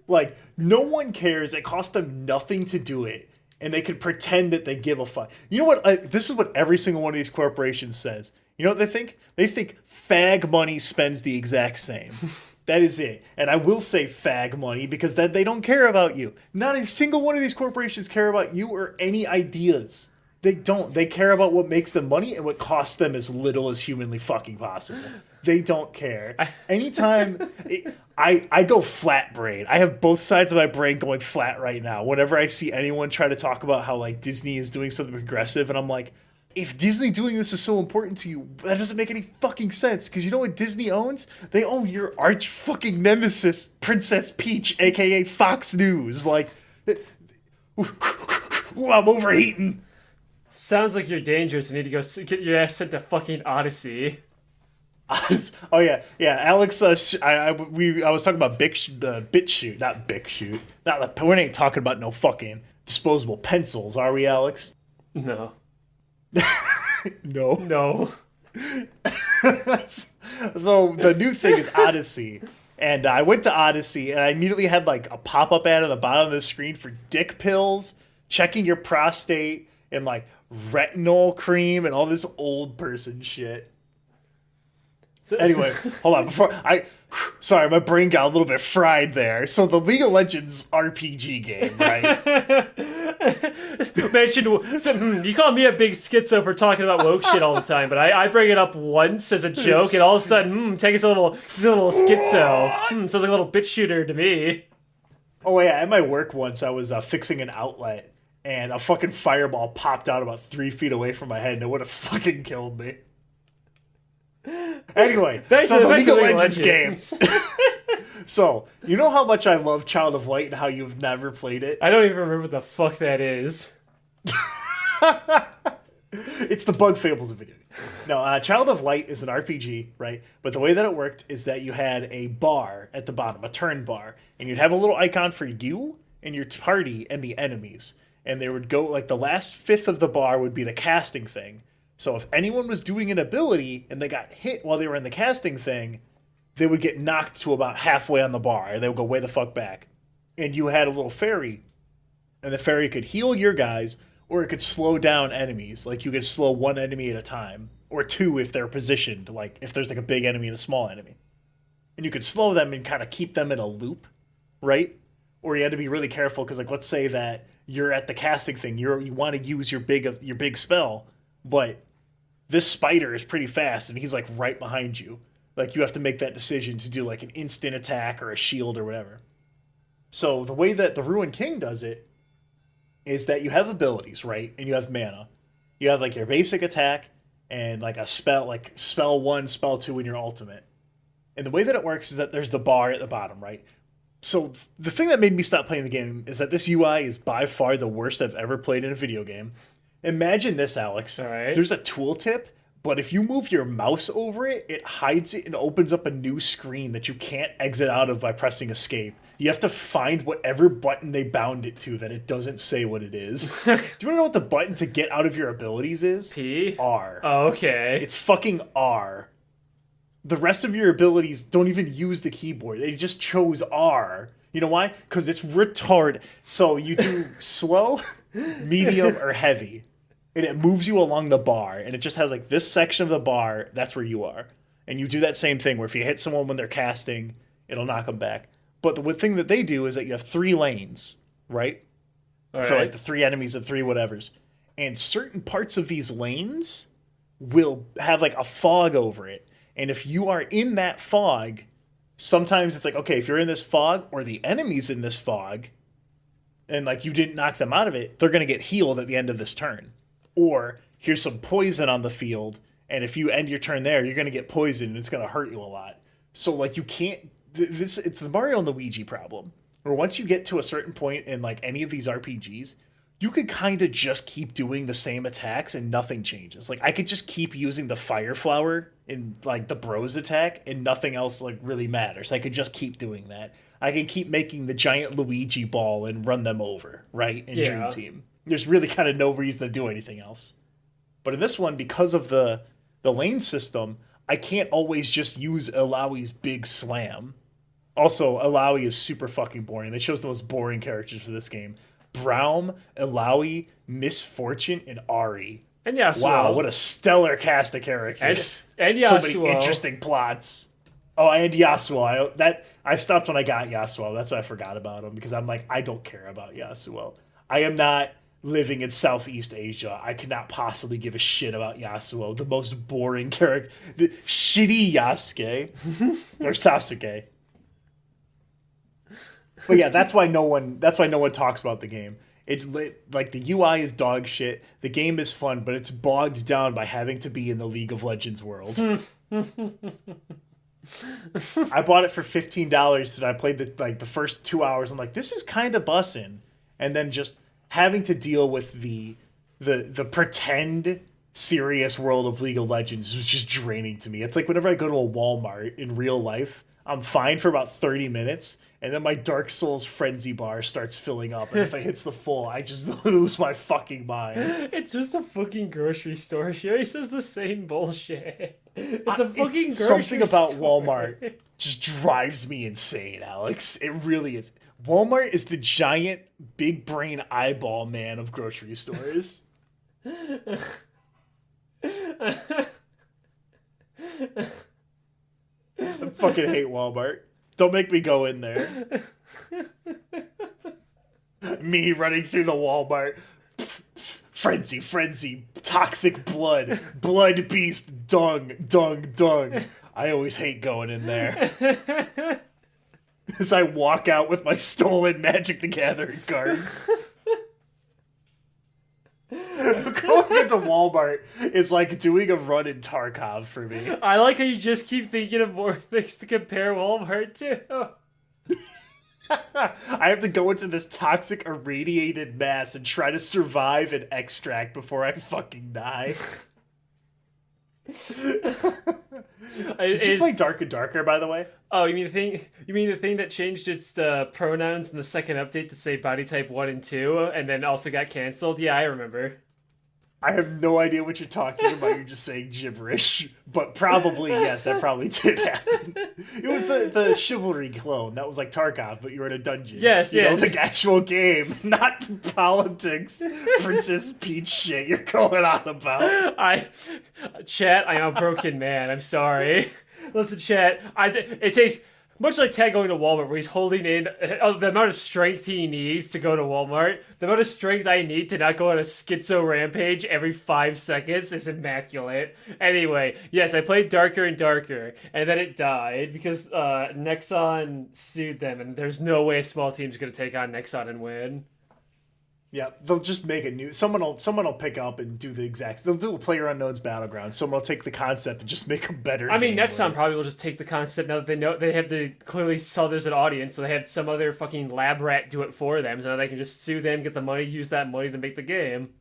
Like, no one cares. It cost them nothing to do it. And they could pretend that they give a fuck. You know what? This is what every single one of these corporations says. You know what they think? They think fag money spends the exact same. That is it. And I will say fag money because that they don't care about you. Not a single one of these corporations care about you or any ideas. They don't. They care about what makes them money and what costs them as little as humanly fucking possible. They don't care. Anytime I go flat brain. I have both sides of my brain going flat right now. Whenever I see anyone try to talk about how like Disney is doing something progressive, and I'm like, if Disney doing this is so important to you, that doesn't make any fucking sense. Because you know what Disney owns? They own your arch fucking nemesis, Princess Peach, aka Fox News. Like, I'm overheating. Sounds like you're dangerous. You need to go get your ass sent to fucking Odyssey. Oh yeah. Aleks, I was talking about BitChute, not BitChute. We ain't talking about no fucking disposable pencils, are we, Aleks? No. No. So the new thing is Odyssey. And I went to Odyssey and I immediately had like a pop-up ad on the bottom of the screen for dick pills, checking your prostate, and like retinol cream and all this old person shit. Anyway, hold on. Sorry, my brain got a little bit fried there. So the League of Legends RPG game, right? You call me a big schizo for talking about woke shit all the time, but I bring it up once as a joke, and all of a sudden, take us a little schizo. Sounds like a little bitch shooter to me. Oh yeah, at my work once, I was fixing an outlet, and a fucking fireball popped out about 3 feet away from my head, and it would have fucking killed me. Anyway, so the League of Legends games. So, you know how much I love Child of Light and how you've never played it? I don't even remember what the fuck that is. It's the Bug Fables of video games. No, Child of Light is an RPG, right? But the way that it worked is that you had a bar at the bottom, a turn bar, and you'd have a little icon for you and your party and the enemies. And they would go, like, the last fifth of the bar would be the casting thing. So if anyone was doing an ability and they got hit while they were in the casting thing, they would get knocked to about halfway on the bar. They would go way the fuck back. And you had a little fairy, and the fairy could heal your guys, or it could slow down enemies. Like, you could slow one enemy at a time, or two if they're positioned, like if there's like a big enemy and a small enemy. And you could slow them and kind of keep them in a loop, right? Or you had to be really careful because, like, let's say that you're at the casting thing, you want to use your big spell, but this spider is pretty fast and he's like right behind you. Like, you have to make that decision to do like an instant attack or a shield or whatever. So the way that the Ruined King does it is that you have abilities, right? And you have mana. You have like your basic attack and like a spell, like spell 1, spell 2, and your ultimate. And the way that it works is that there's the bar at the bottom, right? So the thing that made me stop playing the game is that this UI is by far the worst I've ever played in a video game. Imagine this, Aleks. All right. There's a tooltip, but if you move your mouse over it, it hides it and opens up a new screen that you can't exit out of by pressing escape. You have to find whatever button they bound it to that it doesn't say what it is. Do you want to know what the button to get out of your abilities is? P? R. Oh, okay. It's fucking R. the rest of your abilities don't even use the keyboard. They just chose R. You know why? Because it's retarded. So you do slow, medium, or heavy. And it moves you along the bar. And it just has like this section of the bar, that's where you are. And you do that same thing where if you hit someone when they're casting, it'll knock them back. But the thing that they do is that you have 3 lanes, right? For like the 3 enemies and 3 whatevers. And certain parts of these lanes will have like a fog over it. And if you are in that fog, sometimes it's like, okay, if you're in this fog or the enemy's in this fog and like you didn't knock them out of it, they're going to get healed at the end of this turn. Or here's some poison on the field. And if you end your turn there, you're going to get poisoned and it's going to hurt you a lot. So like you can't, it's the Mario and Luigi problem. Where once you get to a certain point in like any of these RPGs, you could kind of just keep doing the same attacks and nothing changes. Like I could just keep using the fire flower in like the bros attack and nothing else like really matters. I could just keep doing that. I can keep making the giant Luigi ball and run them over, right? In Dream Team. There's really kind of no reason to do anything else. But in this one, because of the lane system, I can't always just use Alawi's big slam. Also, Alawi is super fucking boring. They chose the most boring characters for this game. Braum, Alawi, Misfortune, and Ari. And Yasuo. Wow, what a stellar cast of characters. And Yasuo. So many interesting plots. Oh, and Yasuo. I stopped when I got Yasuo. That's why I forgot about him, because I'm like, I don't care about Yasuo. I am not living in Southeast Asia. I cannot possibly give a shit about Yasuo, the most boring character. The shitty Yasuke. Or Sasuke. But yeah, that's why no one talks about the game. It's like the UI is dog shit. The game is fun, but it's bogged down by having to be in the League of Legends world. I bought it for $15 and I played the first 2 hours. I'm like, this is kind of bussin'. And then just having to deal with the pretend serious world of League of Legends was just draining to me. It's like whenever I go to a Walmart in real life, I'm fine for about 30 minutes. And then my Dark Souls frenzy bar starts filling up. And if it hits the full, I just lose my fucking mind. It's just a fucking grocery store. She always says the same bullshit. It's a fucking grocery store. Something about Walmart just drives me insane, Alex. It really is. Walmart is the giant, big brain eyeball man of grocery stores. I fucking hate Walmart. Don't make me go in there. Me running through the Walmart. Frenzy, toxic blood, blood beast, dung. I always hate going in there. As I walk out with my stolen Magic the Gathering cards. Going into Walmart is like doing a run in Tarkov for me. I like how you just keep thinking of more things to compare Walmart to. I have to go into this toxic irradiated mass and try to survive and extract before I fucking die. Did you play Dark and Darker, by the way? Oh, you mean the thing that changed its pronouns in the second update to say body type 1 and 2, and then also got canceled? Yeah, I remember. I have no idea what you're talking about. You're just saying gibberish. But probably, yes, that probably did happen. It was the chivalry clone. That was like Tarkov, but you were in a dungeon. Yes, you know, the actual game, not the politics, Princess Peach shit you're going on about. Chat, I'm a broken man. I'm sorry. Listen, chat, it takes... Much like Ted going to Walmart, where he's holding in the amount of strength he needs to go to Walmart, the amount of strength I need to not go on a schizo rampage every 5 seconds is immaculate. Anyway, yes, I played Darker and Darker, and then it died because Nexon sued them, and there's no way a small team's going to take on Nexon and win. Yeah, they'll just make a new... Someone will pick up and do the exact... They'll do a PlayerUnknown's Battleground. Someone will take the concept and just make a better... I mean, Nexon probably will just take the concept now that they know... They have to clearly saw there's an audience, so they had some other fucking lab rat do it for them, so now they can just sue them, get the money, use that money to make the game.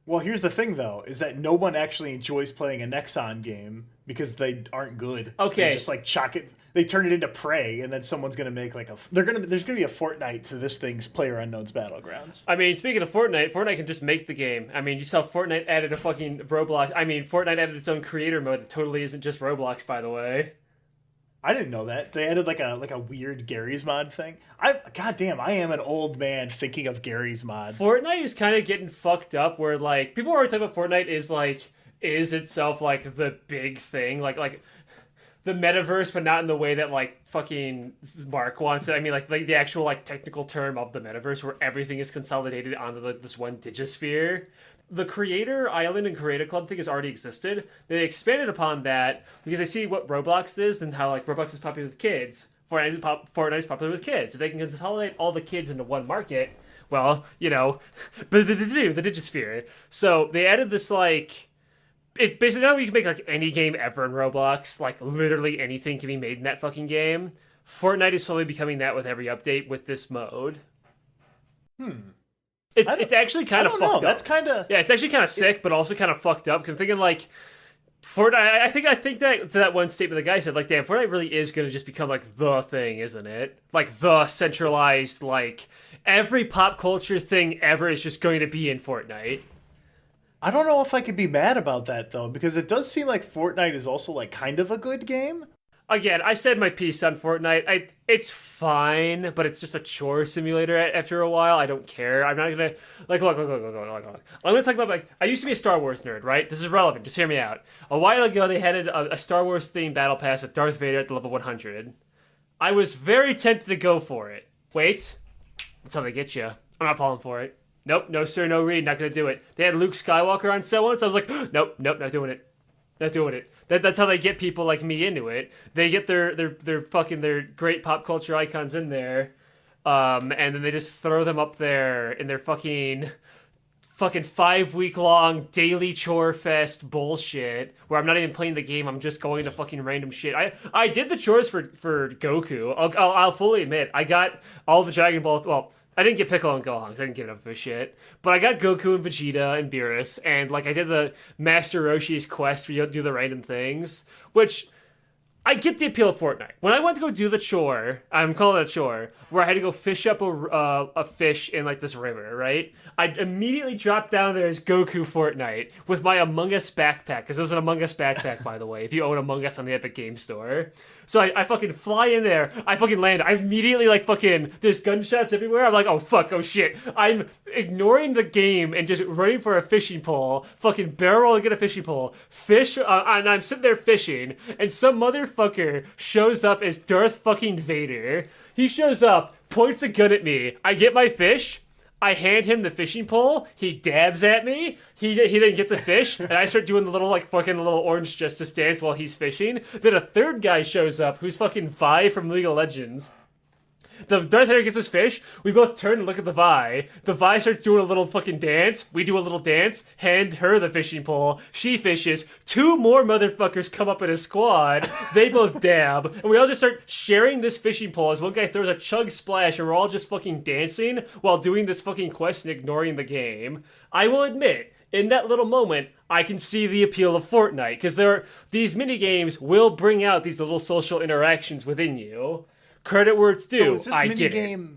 Well, here's the thing, though, is that no one actually enjoys playing a Nexon game because they aren't good. Okay. They just like chuck it. They turn it into prey, and then someone's gonna make like a. There's gonna be a Fortnite to this thing's PlayerUnknown's Battlegrounds. I mean, speaking of Fortnite, Fortnite can just make the game. I mean, you saw Fortnite added a fucking Roblox. I mean, Fortnite added its own creator mode that totally isn't just Roblox, by the way. I didn't know that. They added like a weird Gary's mod thing. Goddamn, I am an old man thinking of Gary's mod. Fortnite is kind of getting fucked up where like people are already talking about Fortnite is itself like the big thing. Like the metaverse, but not in the way that like fucking Mark wants it. I mean, like the actual like technical term of the metaverse, where everything is consolidated onto this one digisphere. The Creator Island and Creator Club thing has already existed. They expanded upon that because they see what Roblox is and how like Roblox is popular with kids. Fortnite is popular with kids. If they can consolidate all the kids into one market, well, you know, but the digisphere. So they added this like. It's basically now you can make like any game ever in Roblox. Like literally anything can be made in that fucking game. Fortnite is slowly becoming that with every update with this mode. It's actually kind of fucked up. That's kind of it's actually kind of sick, but also kind of fucked up. Because I'm thinking like Fortnite. I think that one statement the guy said like, damn, Fortnite really is going to just become like the thing, isn't it? Like the centralized like every pop culture thing ever is just going to be in Fortnite. I don't know if I could be mad about that though, because it does seem like Fortnite is also like kind of a good game. Again, I said my piece on Fortnite. It's fine, but it's just a chore simulator after a while. I don't care. I'm not gonna look. I'm gonna talk about like I used to be a Star Wars nerd, right? This is relevant. Just hear me out. A while ago, they had a Star Wars themed battle pass with Darth Vader at the level 100. I was very tempted to go for it. Wait, that's how they get you. I'm not falling for it. Nope, no sir, no read, not gonna do it. They had Luke Skywalker on sale once, I was like, nope, not doing it. Not doing it. That's how they get people like me into it. They get their great pop culture icons in there, and then they just throw them up there in their fucking 5-week long daily chore fest bullshit where I'm not even playing the game, I'm just going to fucking random shit. I did the chores for Goku. I'll fully admit, I got all the Dragon Ball, well, I didn't get Piccolo and Gohan because I didn't give it up for shit. But I got Goku and Vegeta and Beerus, and like I did the Master Roshi's quest where you do the random things, which I get the appeal of Fortnite. When I went to go do the chore, I'm calling it a chore, where I had to go fish up a fish in like this river, right? I immediately dropped down there as Goku Fortnite with my Among Us backpack, because it was an Among Us backpack, by the way, if you own Among Us on the Epic Game Store. So I fucking fly in there, I fucking land, I immediately like fucking, there's gunshots everywhere, I'm like, oh fuck, oh shit. I'm ignoring the game and just running for a fishing pole, fucking barrel roll to get a fishing pole, fish, and I'm sitting there fishing, and some motherfucker shows up as Darth fucking Vader. He shows up, points a gun at me, I get my fish, I hand him the fishing pole, he dabs at me, he then gets a fish, and I start doing the little like fucking little orange justice dance while he's fishing. Then a third guy shows up who's fucking Vi from League of Legends. The Darth Vader gets his fish, we both turn and look at the Vi. The Vi starts doing a little fucking dance, we do a little dance, hand her the fishing pole, she fishes, 2 more motherfuckers come up in a squad, they both dab, and we all just start sharing this fishing pole as one guy throws a chug splash and we're all just fucking dancing while doing this fucking quest and ignoring the game. I will admit, in that little moment, I can see the appeal of Fortnite, because these mini games will bring out these little social interactions within you. Credit where it's due. So is this I get minigame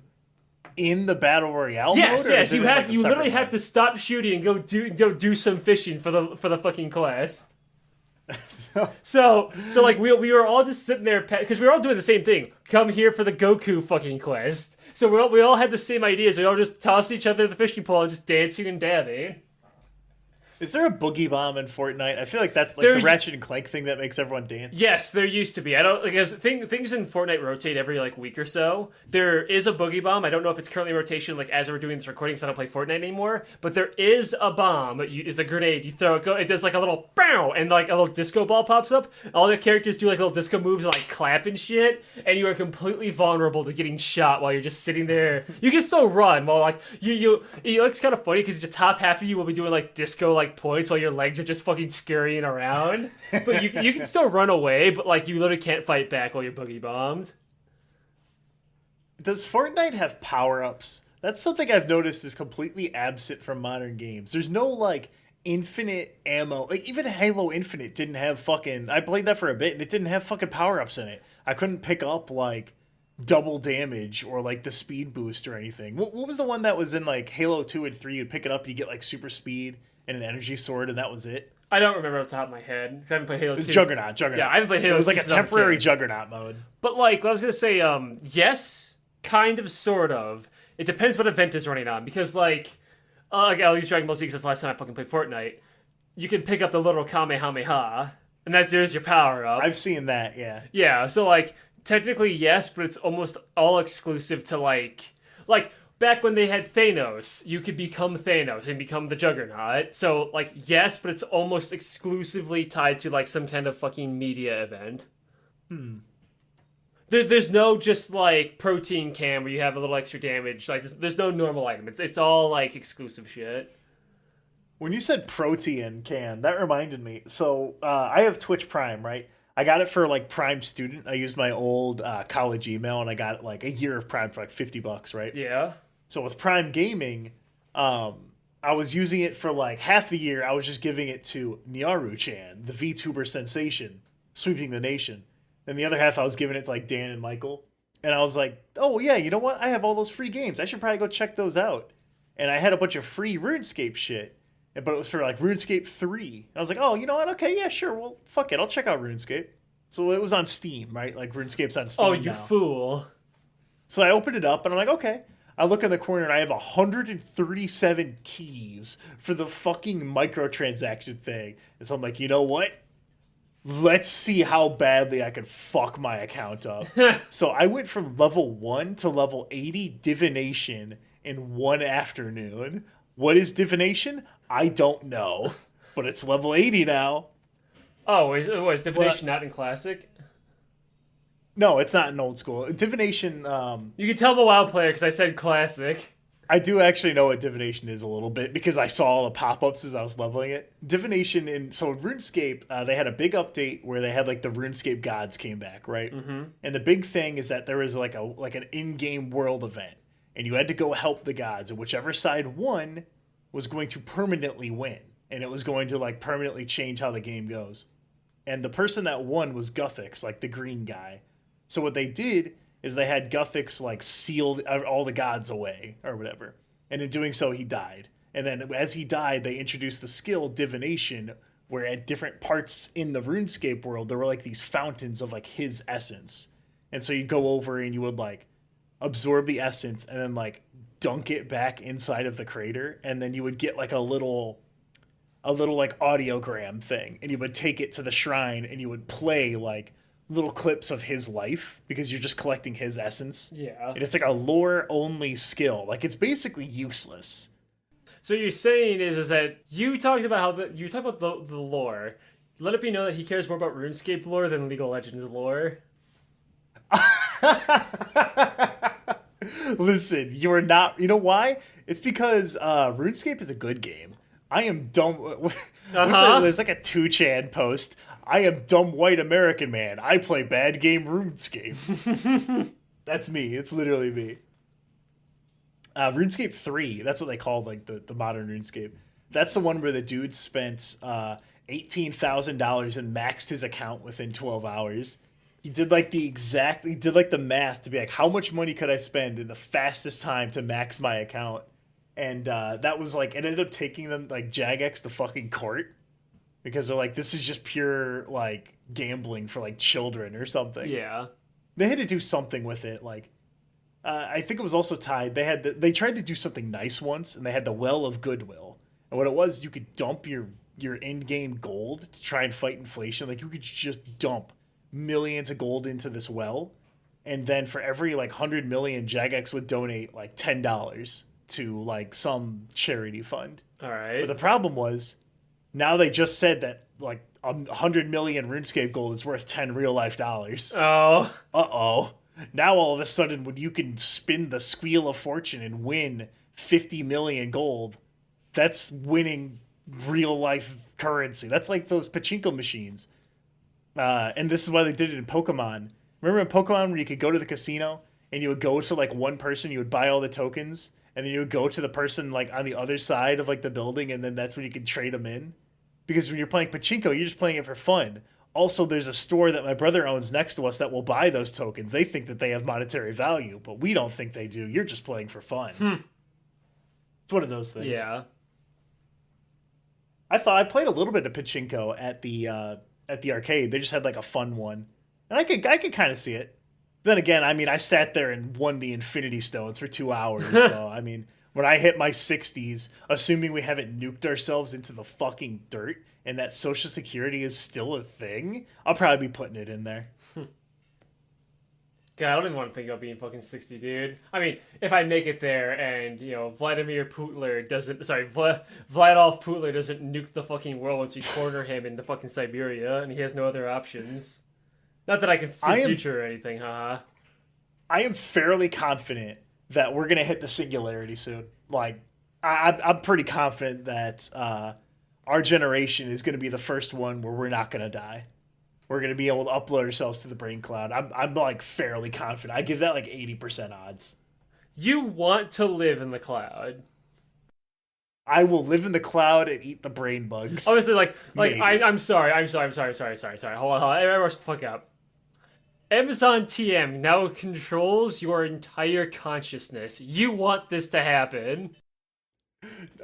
in the Battle Royale yes, mode? Yes, you literally have to stop shooting and go do some fishing for the fucking quest. so like we were all just sitting there because we were all doing the same thing. Come here for the Goku fucking quest. So we all had the same ideas. We all just tossed each other the fishing pole and just dancing and dabbing. Is there a boogie bomb in Fortnite? I feel like that's like the Ratchet and Clank thing that makes everyone dance. Yes, there used to be. I don't like things in Fortnite rotate every like week or so. There is a boogie bomb. I don't know if it's currently in rotation like as we're doing this recording because I don't play Fortnite anymore. But there is a bomb. It's a grenade. You throw it, it does like a little bow, and like a little disco ball pops up. All the characters do like little disco moves and like clap and shit, and you are completely vulnerable to getting shot while you're just sitting there. You can still run while like it looks kind of funny because the top half of you will be doing like disco like points while your legs are just fucking scurrying around. But you can still run away, but like you literally can't fight back while you're boogie bombed. Does Fortnite have power-ups? That's something I've noticed is completely absent from modern games. There's no like infinite ammo. Like even Halo Infinite didn't have fucking. I played that for a bit and it didn't have fucking power ups in it. I couldn't pick up like double damage or like the speed boost or anything. What was the one that was in like Halo 2 and 3? You'd pick it up, you get like super speed and an energy sword, and that was it. I don't remember off the top of my head because I haven't played Halo 2. It was Juggernaut. Yeah, I haven't played Halo 2. It was like a temporary Juggernaut mode. But like, what I was gonna say, yes, kind of, sort of. It depends what event is running on because like I'll use Dragon Ball Z because that's the last time I fucking played Fortnite. You can pick up the little Kamehameha, and there's your power up. I've seen that, yeah. Yeah, so like technically yes, but it's almost all exclusive to like back when they had Thanos, you could become Thanos and become the Juggernaut. So like yes, but it's almost exclusively tied to like some kind of fucking media event. There's no just like protein can where you have a little extra damage. Like there's no normal item. It's all like exclusive shit. When you said protein can, that reminded me. So I have Twitch Prime, right? I got it for like Prime Student. I used my old college email and I got like a year of Prime for like $50, right? Yeah. So with Prime Gaming, I was using it for like half the year. I was just giving it to Nyaru-chan, the VTuber sensation, sweeping the nation. And the other half I was giving it to like Dan and Michael. And I was like, oh yeah, you know what? I have all those free games. I should probably go check those out. And I had a bunch of free RuneScape shit. But it was for like RuneScape 3. And I was like, oh, you know what? Okay, yeah, sure. Well, fuck it. I'll check out RuneScape. So it was on Steam, right? Like RuneScape's on Steam. Oh, you now. fool. So I opened it up and I'm like, okay. I look in the corner and I have 137 keys for the fucking microtransaction thing. And so I'm like, you know what? Let's see how badly I can fuck my account up. So I went from level 1 to level 80 divination in one afternoon. What is divination? I don't know. But it's level 80 now. Oh, is divination not in classic? No, it's not in old school. Divination... You can tell I'm a WoW player because I said classic. I do actually know what divination is a little bit because I saw all the pop-ups as I was leveling it. Divination so RuneScape, they had a big update where they had like the RuneScape gods came back, right? Mm-hmm. And the big thing is that there was like an in-game world event, and you had to go help the gods, and whichever side won was going to permanently win, and it was going to like permanently change how the game goes. And the person that won was Guthix, like the green guy. So what they did is they had Guthix like seal all the gods away or whatever. And in doing so, he died. And then as he died, they introduced the skill divination, where at different parts in the RuneScape world, there were like these fountains of like his essence. And so you'd go over and you would like absorb the essence and then like dunk it back inside of the crater. And then you would get like a little like audiogram thing. And you would take it to the shrine and you would play like little clips of his life because you're just collecting his essence. Yeah. And it's like a lore only skill. Like it's basically useless. So you're saying is that you talked about the lore. Let it be known that he cares more about RuneScape lore than League of Legends lore. Listen, you're not. You know why? It's because RuneScape is a good game. I am dumb. There's like a 2chan post. I am dumb white American man. I play bad game RuneScape. That's me. It's literally me. RuneScape 3, that's what they called like the modern RuneScape. That's the one where the dude spent $18,000 and maxed his account within 12 hours. He did like the math to be like, how much money could I spend in the fastest time to max my account? And that was like, it ended up taking them like Jagex to fucking court. Because they're like, this is just pure, like, gambling for, like, children or something. Yeah. They had to do something with it. Like, I think it was also tied. They tried to do something nice once, and they had the Well of Goodwill. And what it was, you could dump your in-game gold to try and fight inflation. Like, you could just dump millions of gold into this well. And then for every, like, 100 million, Jagex would donate, like, $10 to, like, some charity fund. All right. But the problem was... Now they just said that like 100 million RuneScape gold is worth 10 real life dollars. Oh. Uh-oh. Now all of a sudden when you can spin the Squeal of Fortune and win 50 million gold, that's winning real life currency. That's like those pachinko machines. And this is why they did it in Pokemon. Remember in Pokemon when you could go to the casino and you would go to like one person, you would buy all the tokens, and then you would go to the person like on the other side of like the building, and then that's when you can trade them in. Because when you're playing pachinko, you're just playing it for fun. Also, there's a store that my brother owns next to us that will buy those tokens. They think that they have monetary value, but we don't think they do. You're just playing for fun. It's one of those things. Yeah. I played a little bit of pachinko at the arcade. They just had like a fun one, and I could kind of see it. Then again, I mean, I sat there and won the Infinity Stones for 2 hours. So I mean, when I hit my 60s, assuming we haven't nuked ourselves into the fucking dirt and that Social Security is still a thing, I'll probably be putting it in there. God, I don't even want to think about being fucking 60, dude. I mean, if I make it there and, you know, Vladimir Putler doesn't... Sorry, Vladolf Putler doesn't nuke the fucking world once you corner him into fucking Siberia, and he has no other options. Not that I can see the future or anything, haha. I am fairly confident that we're going to hit the singularity soon. Like, I'm pretty confident that our generation is going to be the first one where we're not going to die. We're going to be able to upload ourselves to the brain cloud. I'm like fairly confident. I give that like 80% odds. You want to live in the cloud. I will live in the cloud and eat the brain bugs. Honestly, I'm sorry. Hold on. Everyone rush the fuck up. Amazon TM now controls your entire consciousness. You want this to happen.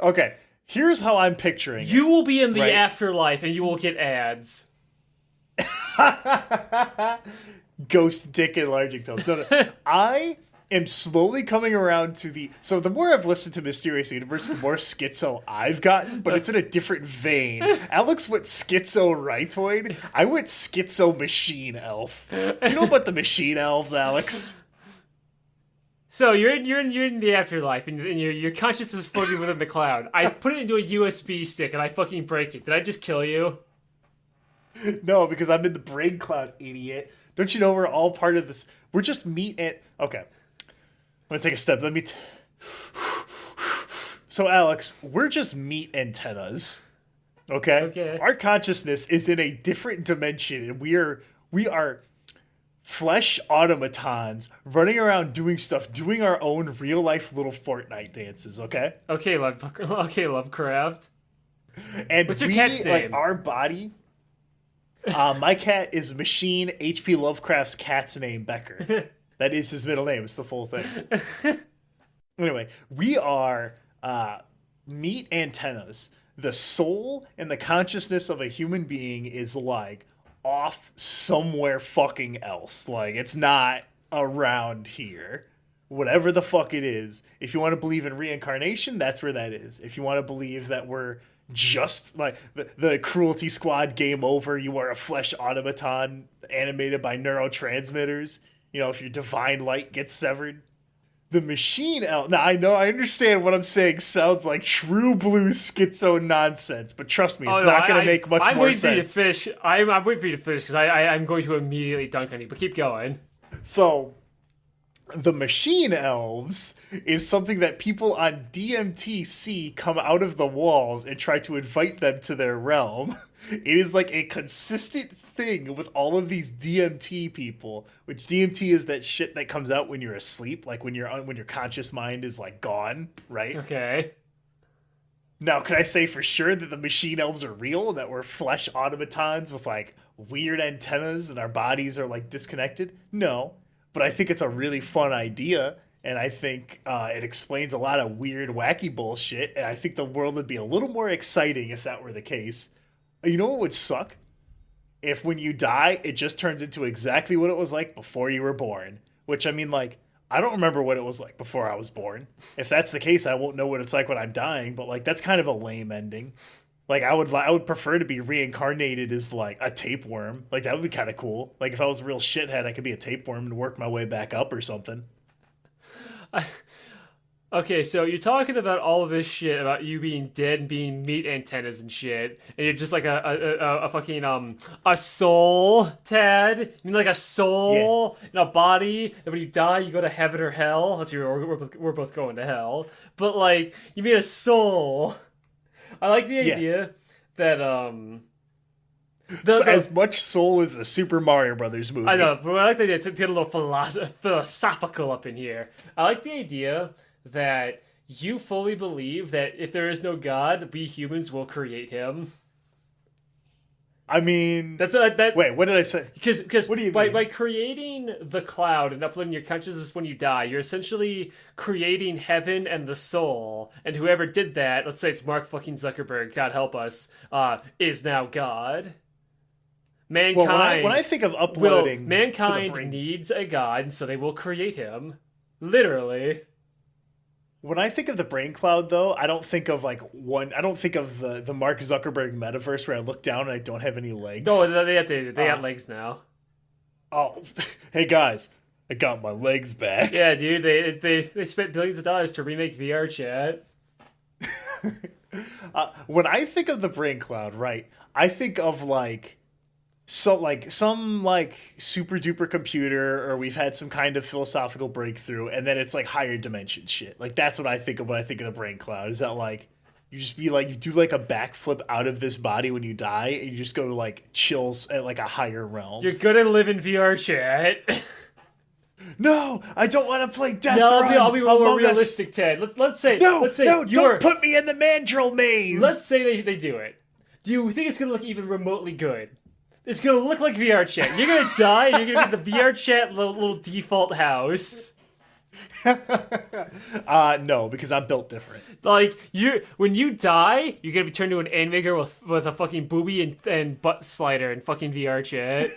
Okay, here's how I'm picturing You will be in the afterlife and you will get ads. Ghost dick enlarging pills. No. I am slowly coming around to the... So the more I've listened to Mysterious Universe, the more schizo I've gotten, but it's in a different vein. Aleks went schizo rightoid. I went schizo machine elf. Do you know about the machine elves, Aleks? So you're in the afterlife and your consciousness is floating within the cloud. I put it into a USB stick and I fucking break it. Did I just kill you? No, because I'm in the brain cloud, idiot. Don't you know we're all part of this? We're just meat and... Okay. I'm going to take a step. So, Aleks, we're just meat antennas. Okay? Okay. Our consciousness is in a different dimension, and we are flesh automatons running around doing stuff, doing our own real-life little Fortnite dances, okay? Okay, Lovecraft. And what's your cat's name? Like, our body... my cat is Machine H.P. Lovecraft's cat's name, Becker. That is his middle name. It's the full thing. Anyway, we are meat antennas. The soul and the consciousness of a human being is like off somewhere fucking else. Like, it's not around here. Whatever the fuck it is. If you want to believe in reincarnation, that's where that is. If you want to believe that we're just like the Cruelty Squad game over, you are a flesh automaton animated by neurotransmitters. You know, if your divine light gets severed. The machine elf. Now, I understand what I'm saying sounds like true blue schizo nonsense, but trust me, it's not going to make much more sense. I'm waiting for you to finish because I'm going to immediately dunk on you, but keep going. So, the machine elves is something that people on DMT see come out of the walls and try to invite them to their realm. It is like a consistent thing with all of these DMT people, which DMT is that shit that comes out when you're asleep, like when your conscious mind is like gone, right? Okay. Now, can I say for sure that the machine elves are real, that we're flesh automatons with like weird antennas and our bodies are like disconnected? No. But I think it's a really fun idea, and I think it explains a lot of weird, wacky bullshit, and I think the world would be a little more exciting if that were the case. You know what would suck? If when you die, it just turns into exactly what it was like before you were born. Which, I mean, like, I don't remember what it was like before I was born. If that's the case, I won't know what it's like when I'm dying, but, like, that's kind of a lame ending. Like, I would prefer to be reincarnated as, like, a tapeworm. Like, that would be kind of cool. Like, if I was a real shithead, I could be a tapeworm and work my way back up or something. Okay, so you're talking about all of this shit about you being dead and being meat antennas and shit, and you're just like a fucking, a soul, Tad? You mean like a soul in a body, and when you die, you go to heaven or hell? That's we're both going to hell. But, like, you mean a soul... I like the idea that as much soul as the Super Mario Brothers movie. I know, but I like the idea to get a little philosophical up in here. I like the idea that you fully believe that if there is no God, we humans will create him? I mean, That's that. wait, what did I say? Because What do you by mean? creating the cloud and uploading your consciousness when you die, you're essentially creating heaven and the soul. And whoever did that, let's say it's Mark fucking Zuckerberg, God help us, is now God. Mankind. Well, when I think of uploading, to the mankind brain, needs a God, so they will create him. Literally. when I think of the brain cloud, though, I don't think of like one. I don't think of the Mark Zuckerberg metaverse where I look down and I don't have any legs. No, they got legs now. Oh, hey guys, I got my legs back. Yeah, dude, they spent billions of dollars to remake VR chat. When I think of the brain cloud, right, I think of like some like super duper computer, or we've had some kind of philosophical breakthrough, and then it's like higher dimension shit. Like that's what I think of when I think of the brain cloud. Is that like you just be like you do like a backflip out of this body when you die, and you just go to like chills at like a higher realm. You're gonna live in VR chat. No, I don't want to play Death No, Run. I'll be more Among Us. realistic, Ted. Let's say No, you're, don't put me in the mandrill maze. Let's say they do it. Do you think it's gonna look even remotely good? It's gonna look like VR chat. You're gonna die, and you're gonna get the VR chat little default house. No, because I'm built different. Like when you die, you're gonna be turned to an anime girl with a fucking boobie and butt slider and fucking VR chat.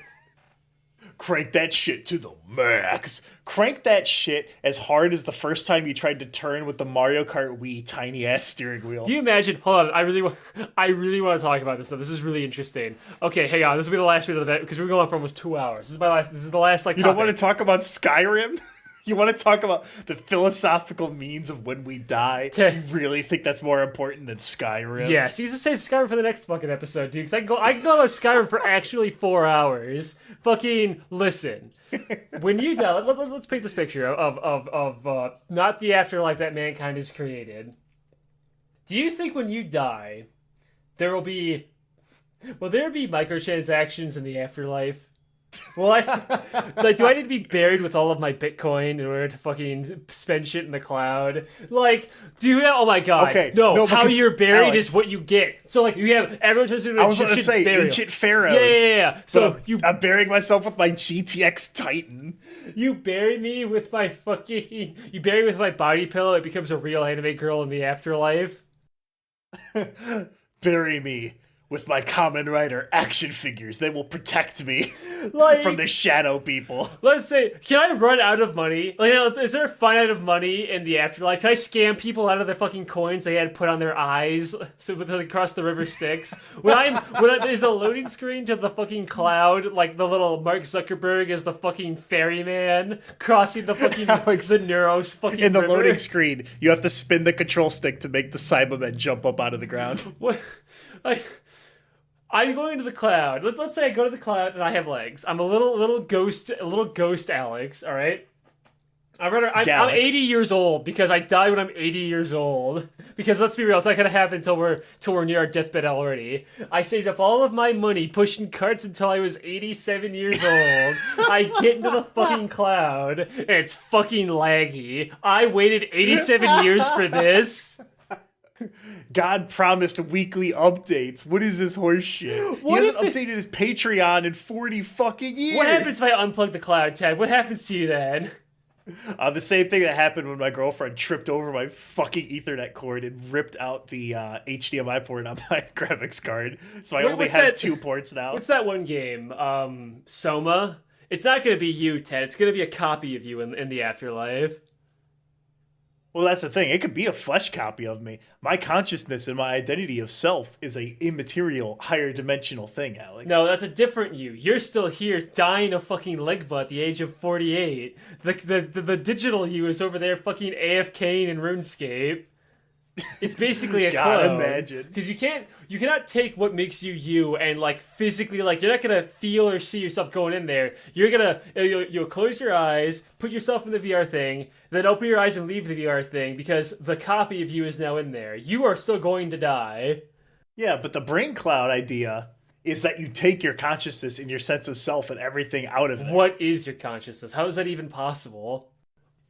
Crank that shit to the max. Crank that shit as hard as the first time you tried to turn with the Mario Kart Wii tiny ass steering wheel. Do you imagine? Hold on, I really want to talk about this stuff. This is really interesting. Okay, hang on. This will be the last bit of the event because we're going for almost 2 hours. This is the last like. You don't want to talk about Skyrim? You want to talk about the philosophical means of when we die? You really think that's more important than Skyrim? Yeah, so you just save Skyrim for the next fucking episode, dude. Because I can go on Skyrim for actually 4 hours. Fucking listen. When you die, let's paint this picture of not the afterlife that mankind has created. Do you think when you die, will there be microtransactions in the afterlife? Well, do I need to be buried with all of my Bitcoin in order to fucking spend shit in the cloud? Like, oh my god. Okay, no, how you're buried Aleks, is what you get. So, like, you have, everyone turns into I was going to Egyptian say, burial. ancient pharaohs. Yeah. So, I'm burying myself with my GTX Titan. You bury me with my body pillow, it becomes a real anime girl in the afterlife. Bury me with my Kamen Rider action figures. They will protect me from the shadow people. Let's say, can I run out of money? Like, is there a finite of money in the afterlife? Can I scam people out of their fucking coins they had put on their eyes so when they cross the river Styx? There's the loading screen to the fucking cloud, like the little Mark Zuckerberg as the fucking ferryman crossing the fucking Aleks, the Neuros fucking in the river. loading screen, you have to spin the control stick to make the Cybermen jump up out of the ground. What? I'm going to the cloud. Let's say I go to the cloud and I have legs. I'm a little ghost Aleks. All right. I'm 80 years old because I died when I'm 80 years old. Because let's be real, it's not gonna happen until we're near our deathbed already. I saved up all of my money pushing carts until I was 87 years old. I get into the fucking cloud and it's fucking laggy. I waited 87 years for this. God promised weekly updates. What is this horse shit? He hasn't updated his Patreon in 40 fucking years. What happens if I unplug the cloud, Ted? What happens to you then? The same thing that happened when my girlfriend tripped over my fucking Ethernet cord and ripped out the HDMI port on my graphics card. So I only have 2 ports now. What's that one game? Soma? It's not going to be you, Ted. It's going to be a copy of you in the afterlife. Well, that's the thing. It could be a flesh copy of me. My consciousness and my identity of self is a immaterial, higher dimensional thing, Aleks. No, that's a different you. You're still here dying of fucking leg butt at the age of 48. The digital you is over there fucking AFKing in RuneScape. It's basically a God, clone. imagine. Because you cannot take what makes you you and like physically, like you're not gonna feel or see yourself going in there. You're gonna you'll close your eyes, put yourself in the VR thing, then open your eyes and leave the VR thing because the copy of you is now in there. You are still going to die. Yeah, but the brain cloud idea is that you take your consciousness and your sense of self and everything out of there. What is your consciousness? How is that even possible?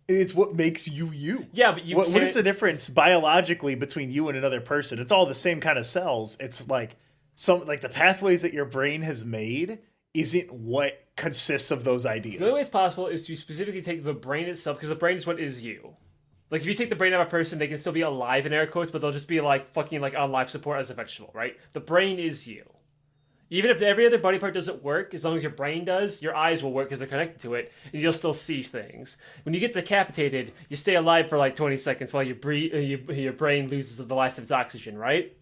It's what makes you you. Yeah, but you What can't... is the difference biologically between you and another person? It's all the same kind of cells. It's like the pathways that your brain has made isn't what consists of those ideas. The only way it's possible is to specifically take the brain itself, because the brain is what is you. Like, if you take the brain of a person, they can still be alive in air quotes, but they'll just be like fucking like on life support as a vegetable, right? The brain is you. Even if every other body part doesn't work, as long as your brain does, your eyes will work because they're connected to it, and you'll still see things. When you get decapitated, you stay alive for like 20 seconds while your brain loses the last of its oxygen, right?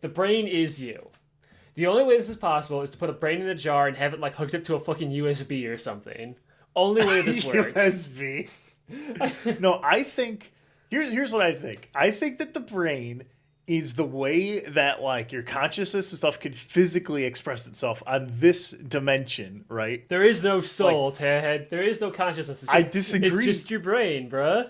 The brain is you. The only way this is possible is to put a brain in a jar and have it like hooked up to a fucking USB or something. Only way this works. USB. No, I think here's what I think. I think that the brain is the way that like your consciousness and stuff can physically express itself on this dimension, right? There is no soul, Ted. There is no consciousness. It's just, I disagree. It's just your brain, bruh.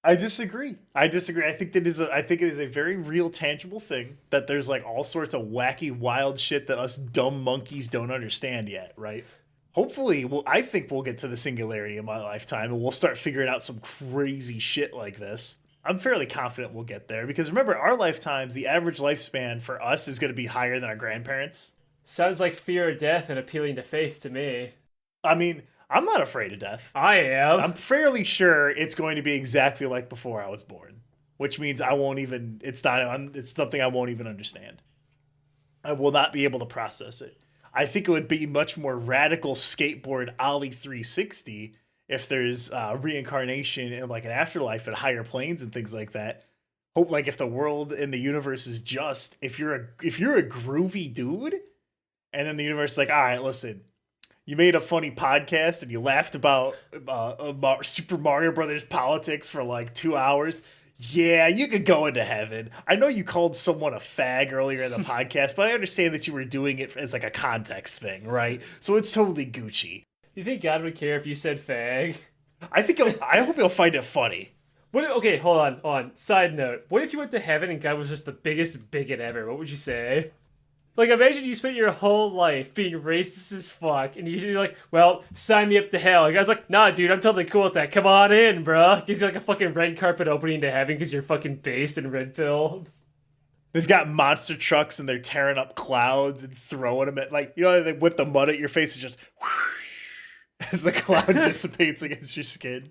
I disagree. I think it is a very real, tangible thing that there's like all sorts of wacky, wild shit that us dumb monkeys don't understand yet, right? Hopefully, I think we'll get to the singularity in my lifetime and we'll start figuring out some crazy shit like this. I'm fairly confident we'll get there because remember, our lifetimes, the average lifespan for us is going to be higher than our grandparents. Sounds like fear of death and appealing to faith to me. I mean, I'm not afraid of death. I am. I'm fairly sure it's going to be exactly like before I was born, which means it's something I won't even understand. I will not be able to process it. I think it would be much more radical skateboard Ollie 360 if there's reincarnation and like an afterlife at higher planes and things like that. Hope like if the world and the universe is just, if you're a groovy dude, and then the universe is like, all right, listen, you made a funny podcast and you laughed about Super Mario Brothers politics for like 2 hours. Yeah, you could go into heaven. I know you called someone a fag earlier in the podcast, but I understand that you were doing it as like a context thing, right? So it's totally Gucci. You think God would care if you said fag? I hope he'll find it funny. Okay, hold on. Side note. What if you went to heaven and God was just the biggest bigot ever? What would you say? Like, imagine you spent your whole life being racist as fuck, and you're like, well, sign me up to hell. And God's like, nah, dude, I'm totally cool with that. Come on in, bro. Gives you like a fucking red carpet opening to heaven because you're fucking based and red-pilled. They've got monster trucks and they're tearing up clouds and throwing them at, like, you know, they whip the mud at your face and just whoosh, as the cloud dissipates against your skin.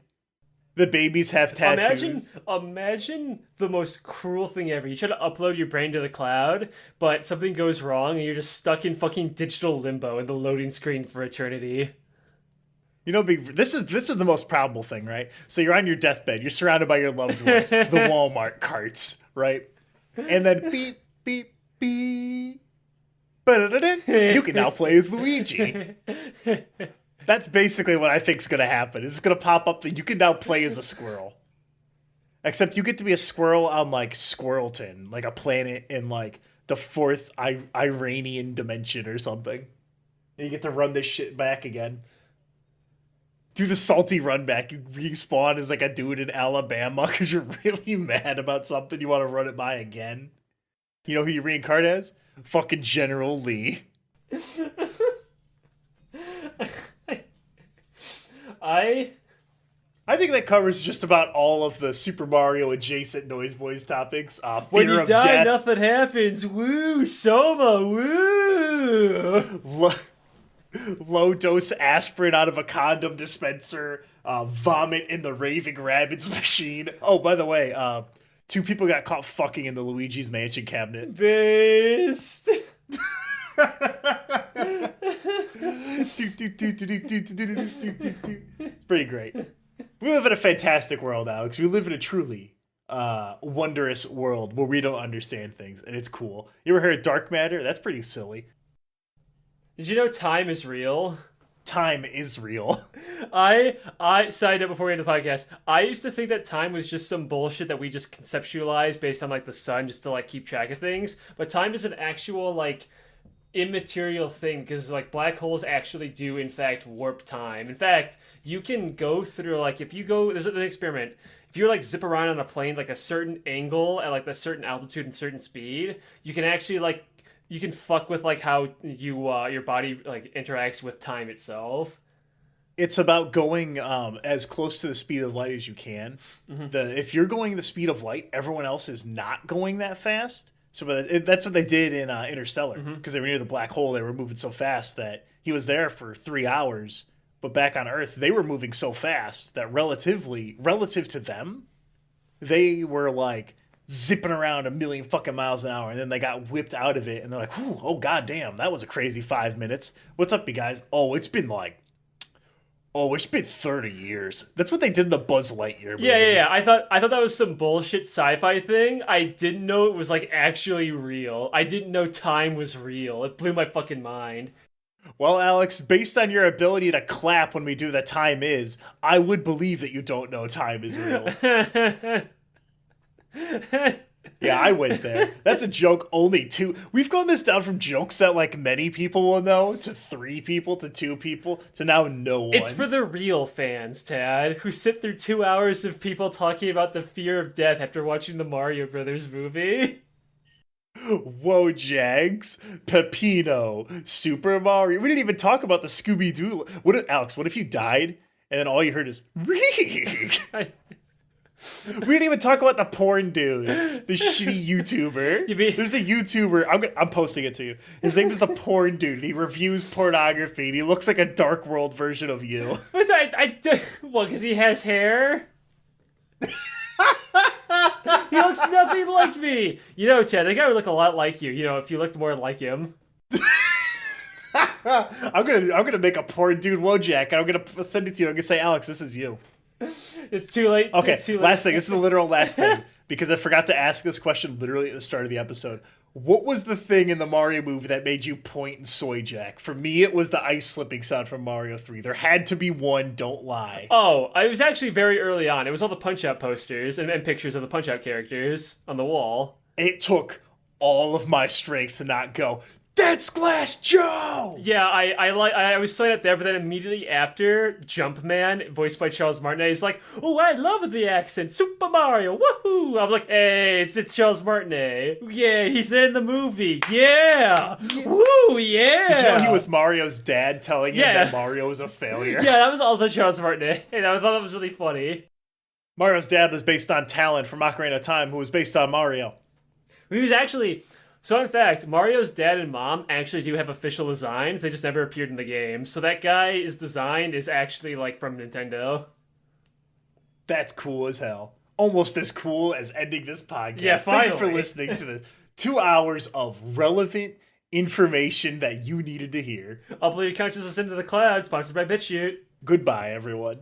The babies have tattoos. Imagine the most cruel thing ever. You try to upload your brain to the cloud, but something goes wrong and you're just stuck in fucking digital limbo in the loading screen for eternity. You know, this is the most probable thing, right? So you're on your deathbed, you're surrounded by your loved ones, the Walmart carts, right? And then beep, beep, beep. You can now play as Luigi. That's basically what I think is going to happen. It's going to pop up that you can now play as a squirrel. Except you get to be a squirrel on, like, Squirrelton, like a planet in, like, the fourth Iranian dimension or something. And you get to run this shit back again. Do the salty run back. You respawn as, like, a dude in Alabama because you're really mad about something. You want to run it by again. You know who you reincarnate as? Fucking General Lee. I think that covers just about all of the Super Mario adjacent Noyz Boys topics. When you die, death. nothing happens. Woo, Soma, woo. Low dose aspirin out of a condom dispenser. Vomit in the raving rabbids machine. Oh, by the way, 2 people got caught fucking in the Luigi's Mansion cabinet. Based. It's pretty great. We live in a fantastic world, Alex. We live in a truly wondrous world where we don't understand things, and it's cool. You ever heard of dark matter? That's pretty silly. Did you know time is real? Time is real. I side note before we end the podcast, I used to think that time was just some bullshit that we just conceptualized based on like the sun just to like keep track of things. But time is an actual like immaterial thing because like black holes actually do in fact warp time. In fact, you can go through like if you go there's an experiment. If you like zip around on a plane like a certain angle at like a certain altitude and certain speed, you can actually like you can fuck with like how you your body like interacts with time itself. It's about going as close to the speed of light as you can. If you're going the speed of light, everyone else is not going that fast. So that's what they did in Interstellar, because they were near the black hole. They were moving so fast that he was there for 3 hours. But back on Earth, they were moving so fast that relative to them, they were like zipping around 1,000,000 fucking miles an hour, and then they got whipped out of it, and they're like, "Whew, oh goddamn, that was a crazy 5 minutes. What's up, you guys? It's been 30 years." That's what they did in the Buzz Lightyear movie. Yeah. I thought that was some bullshit sci-fi thing. I didn't know it was like actually real. I didn't know time was real. It blew my fucking mind. Well, Aleks, based on your ability to clap when we do the time is, I would believe that you don't know time is real. Yeah, I went there. That's a joke only 2. We've gone this down from jokes that like many people will know to 3 people to 2 people to now no one. It's for the real fans, Tad, who sit through 2 hours of people talking about the fear of death after watching the Mario Brothers movie. Whoa, Jags, Pepino, Super Mario. We didn't even talk about the Scooby-Doo. Aleks, what if you died and then all you heard is reek? We didn't even talk about the porn dude, the shitty YouTuber. This is a YouTuber. I'm posting it to you. His name is the porn dude. He reviews pornography. And he looks like a dark world version of you. But well, because he has hair. He looks nothing like me. You know, Ted, that guy would look a lot like you. You know, if you looked more like him. I'm gonna make a porn dude Wojak, and I'm gonna send it to you. I'm gonna say, Aleks, this is you. It's too late. Okay, it's too late. Last thing. This is the literal last thing, because I forgot to ask this question literally at the start of the episode. What was the thing in the Mario movie that made you point and soy jack? For me, it was the ice slipping sound from Mario 3. There had to be one, don't lie. Oh, it was actually very early on. It was all the Punch-Out posters and pictures of the Punch-Out characters on the wall. It took all of my strength to not go, "That's Glass Joe!" Yeah, I was saying it there, but then immediately after, Jumpman, voiced by Charles Martinet, is like, "Oh, I love the accent, Super Mario, woohoo!" I was like, "Hey, it's Charles Martinet. Yeah, he's in the movie. Yeah, woo, yeah." Did you know he was Mario's dad telling him that Mario was a failure? Yeah, that was also Charles Martinet, and I thought that was really funny. Mario's dad was based on Talon from Ocarina of Time, who was based on Mario. He was actually... So in fact, Mario's dad and mom actually do have official designs. They just never appeared in the game. So that guy's design is actually like from Nintendo. That's cool as hell. Almost as cool as ending this podcast. Yeah, finally. Thank you for listening to the 2 hours of relevant information that you needed to hear. Upload your consciousness into the cloud, sponsored by BitChute. Goodbye, everyone.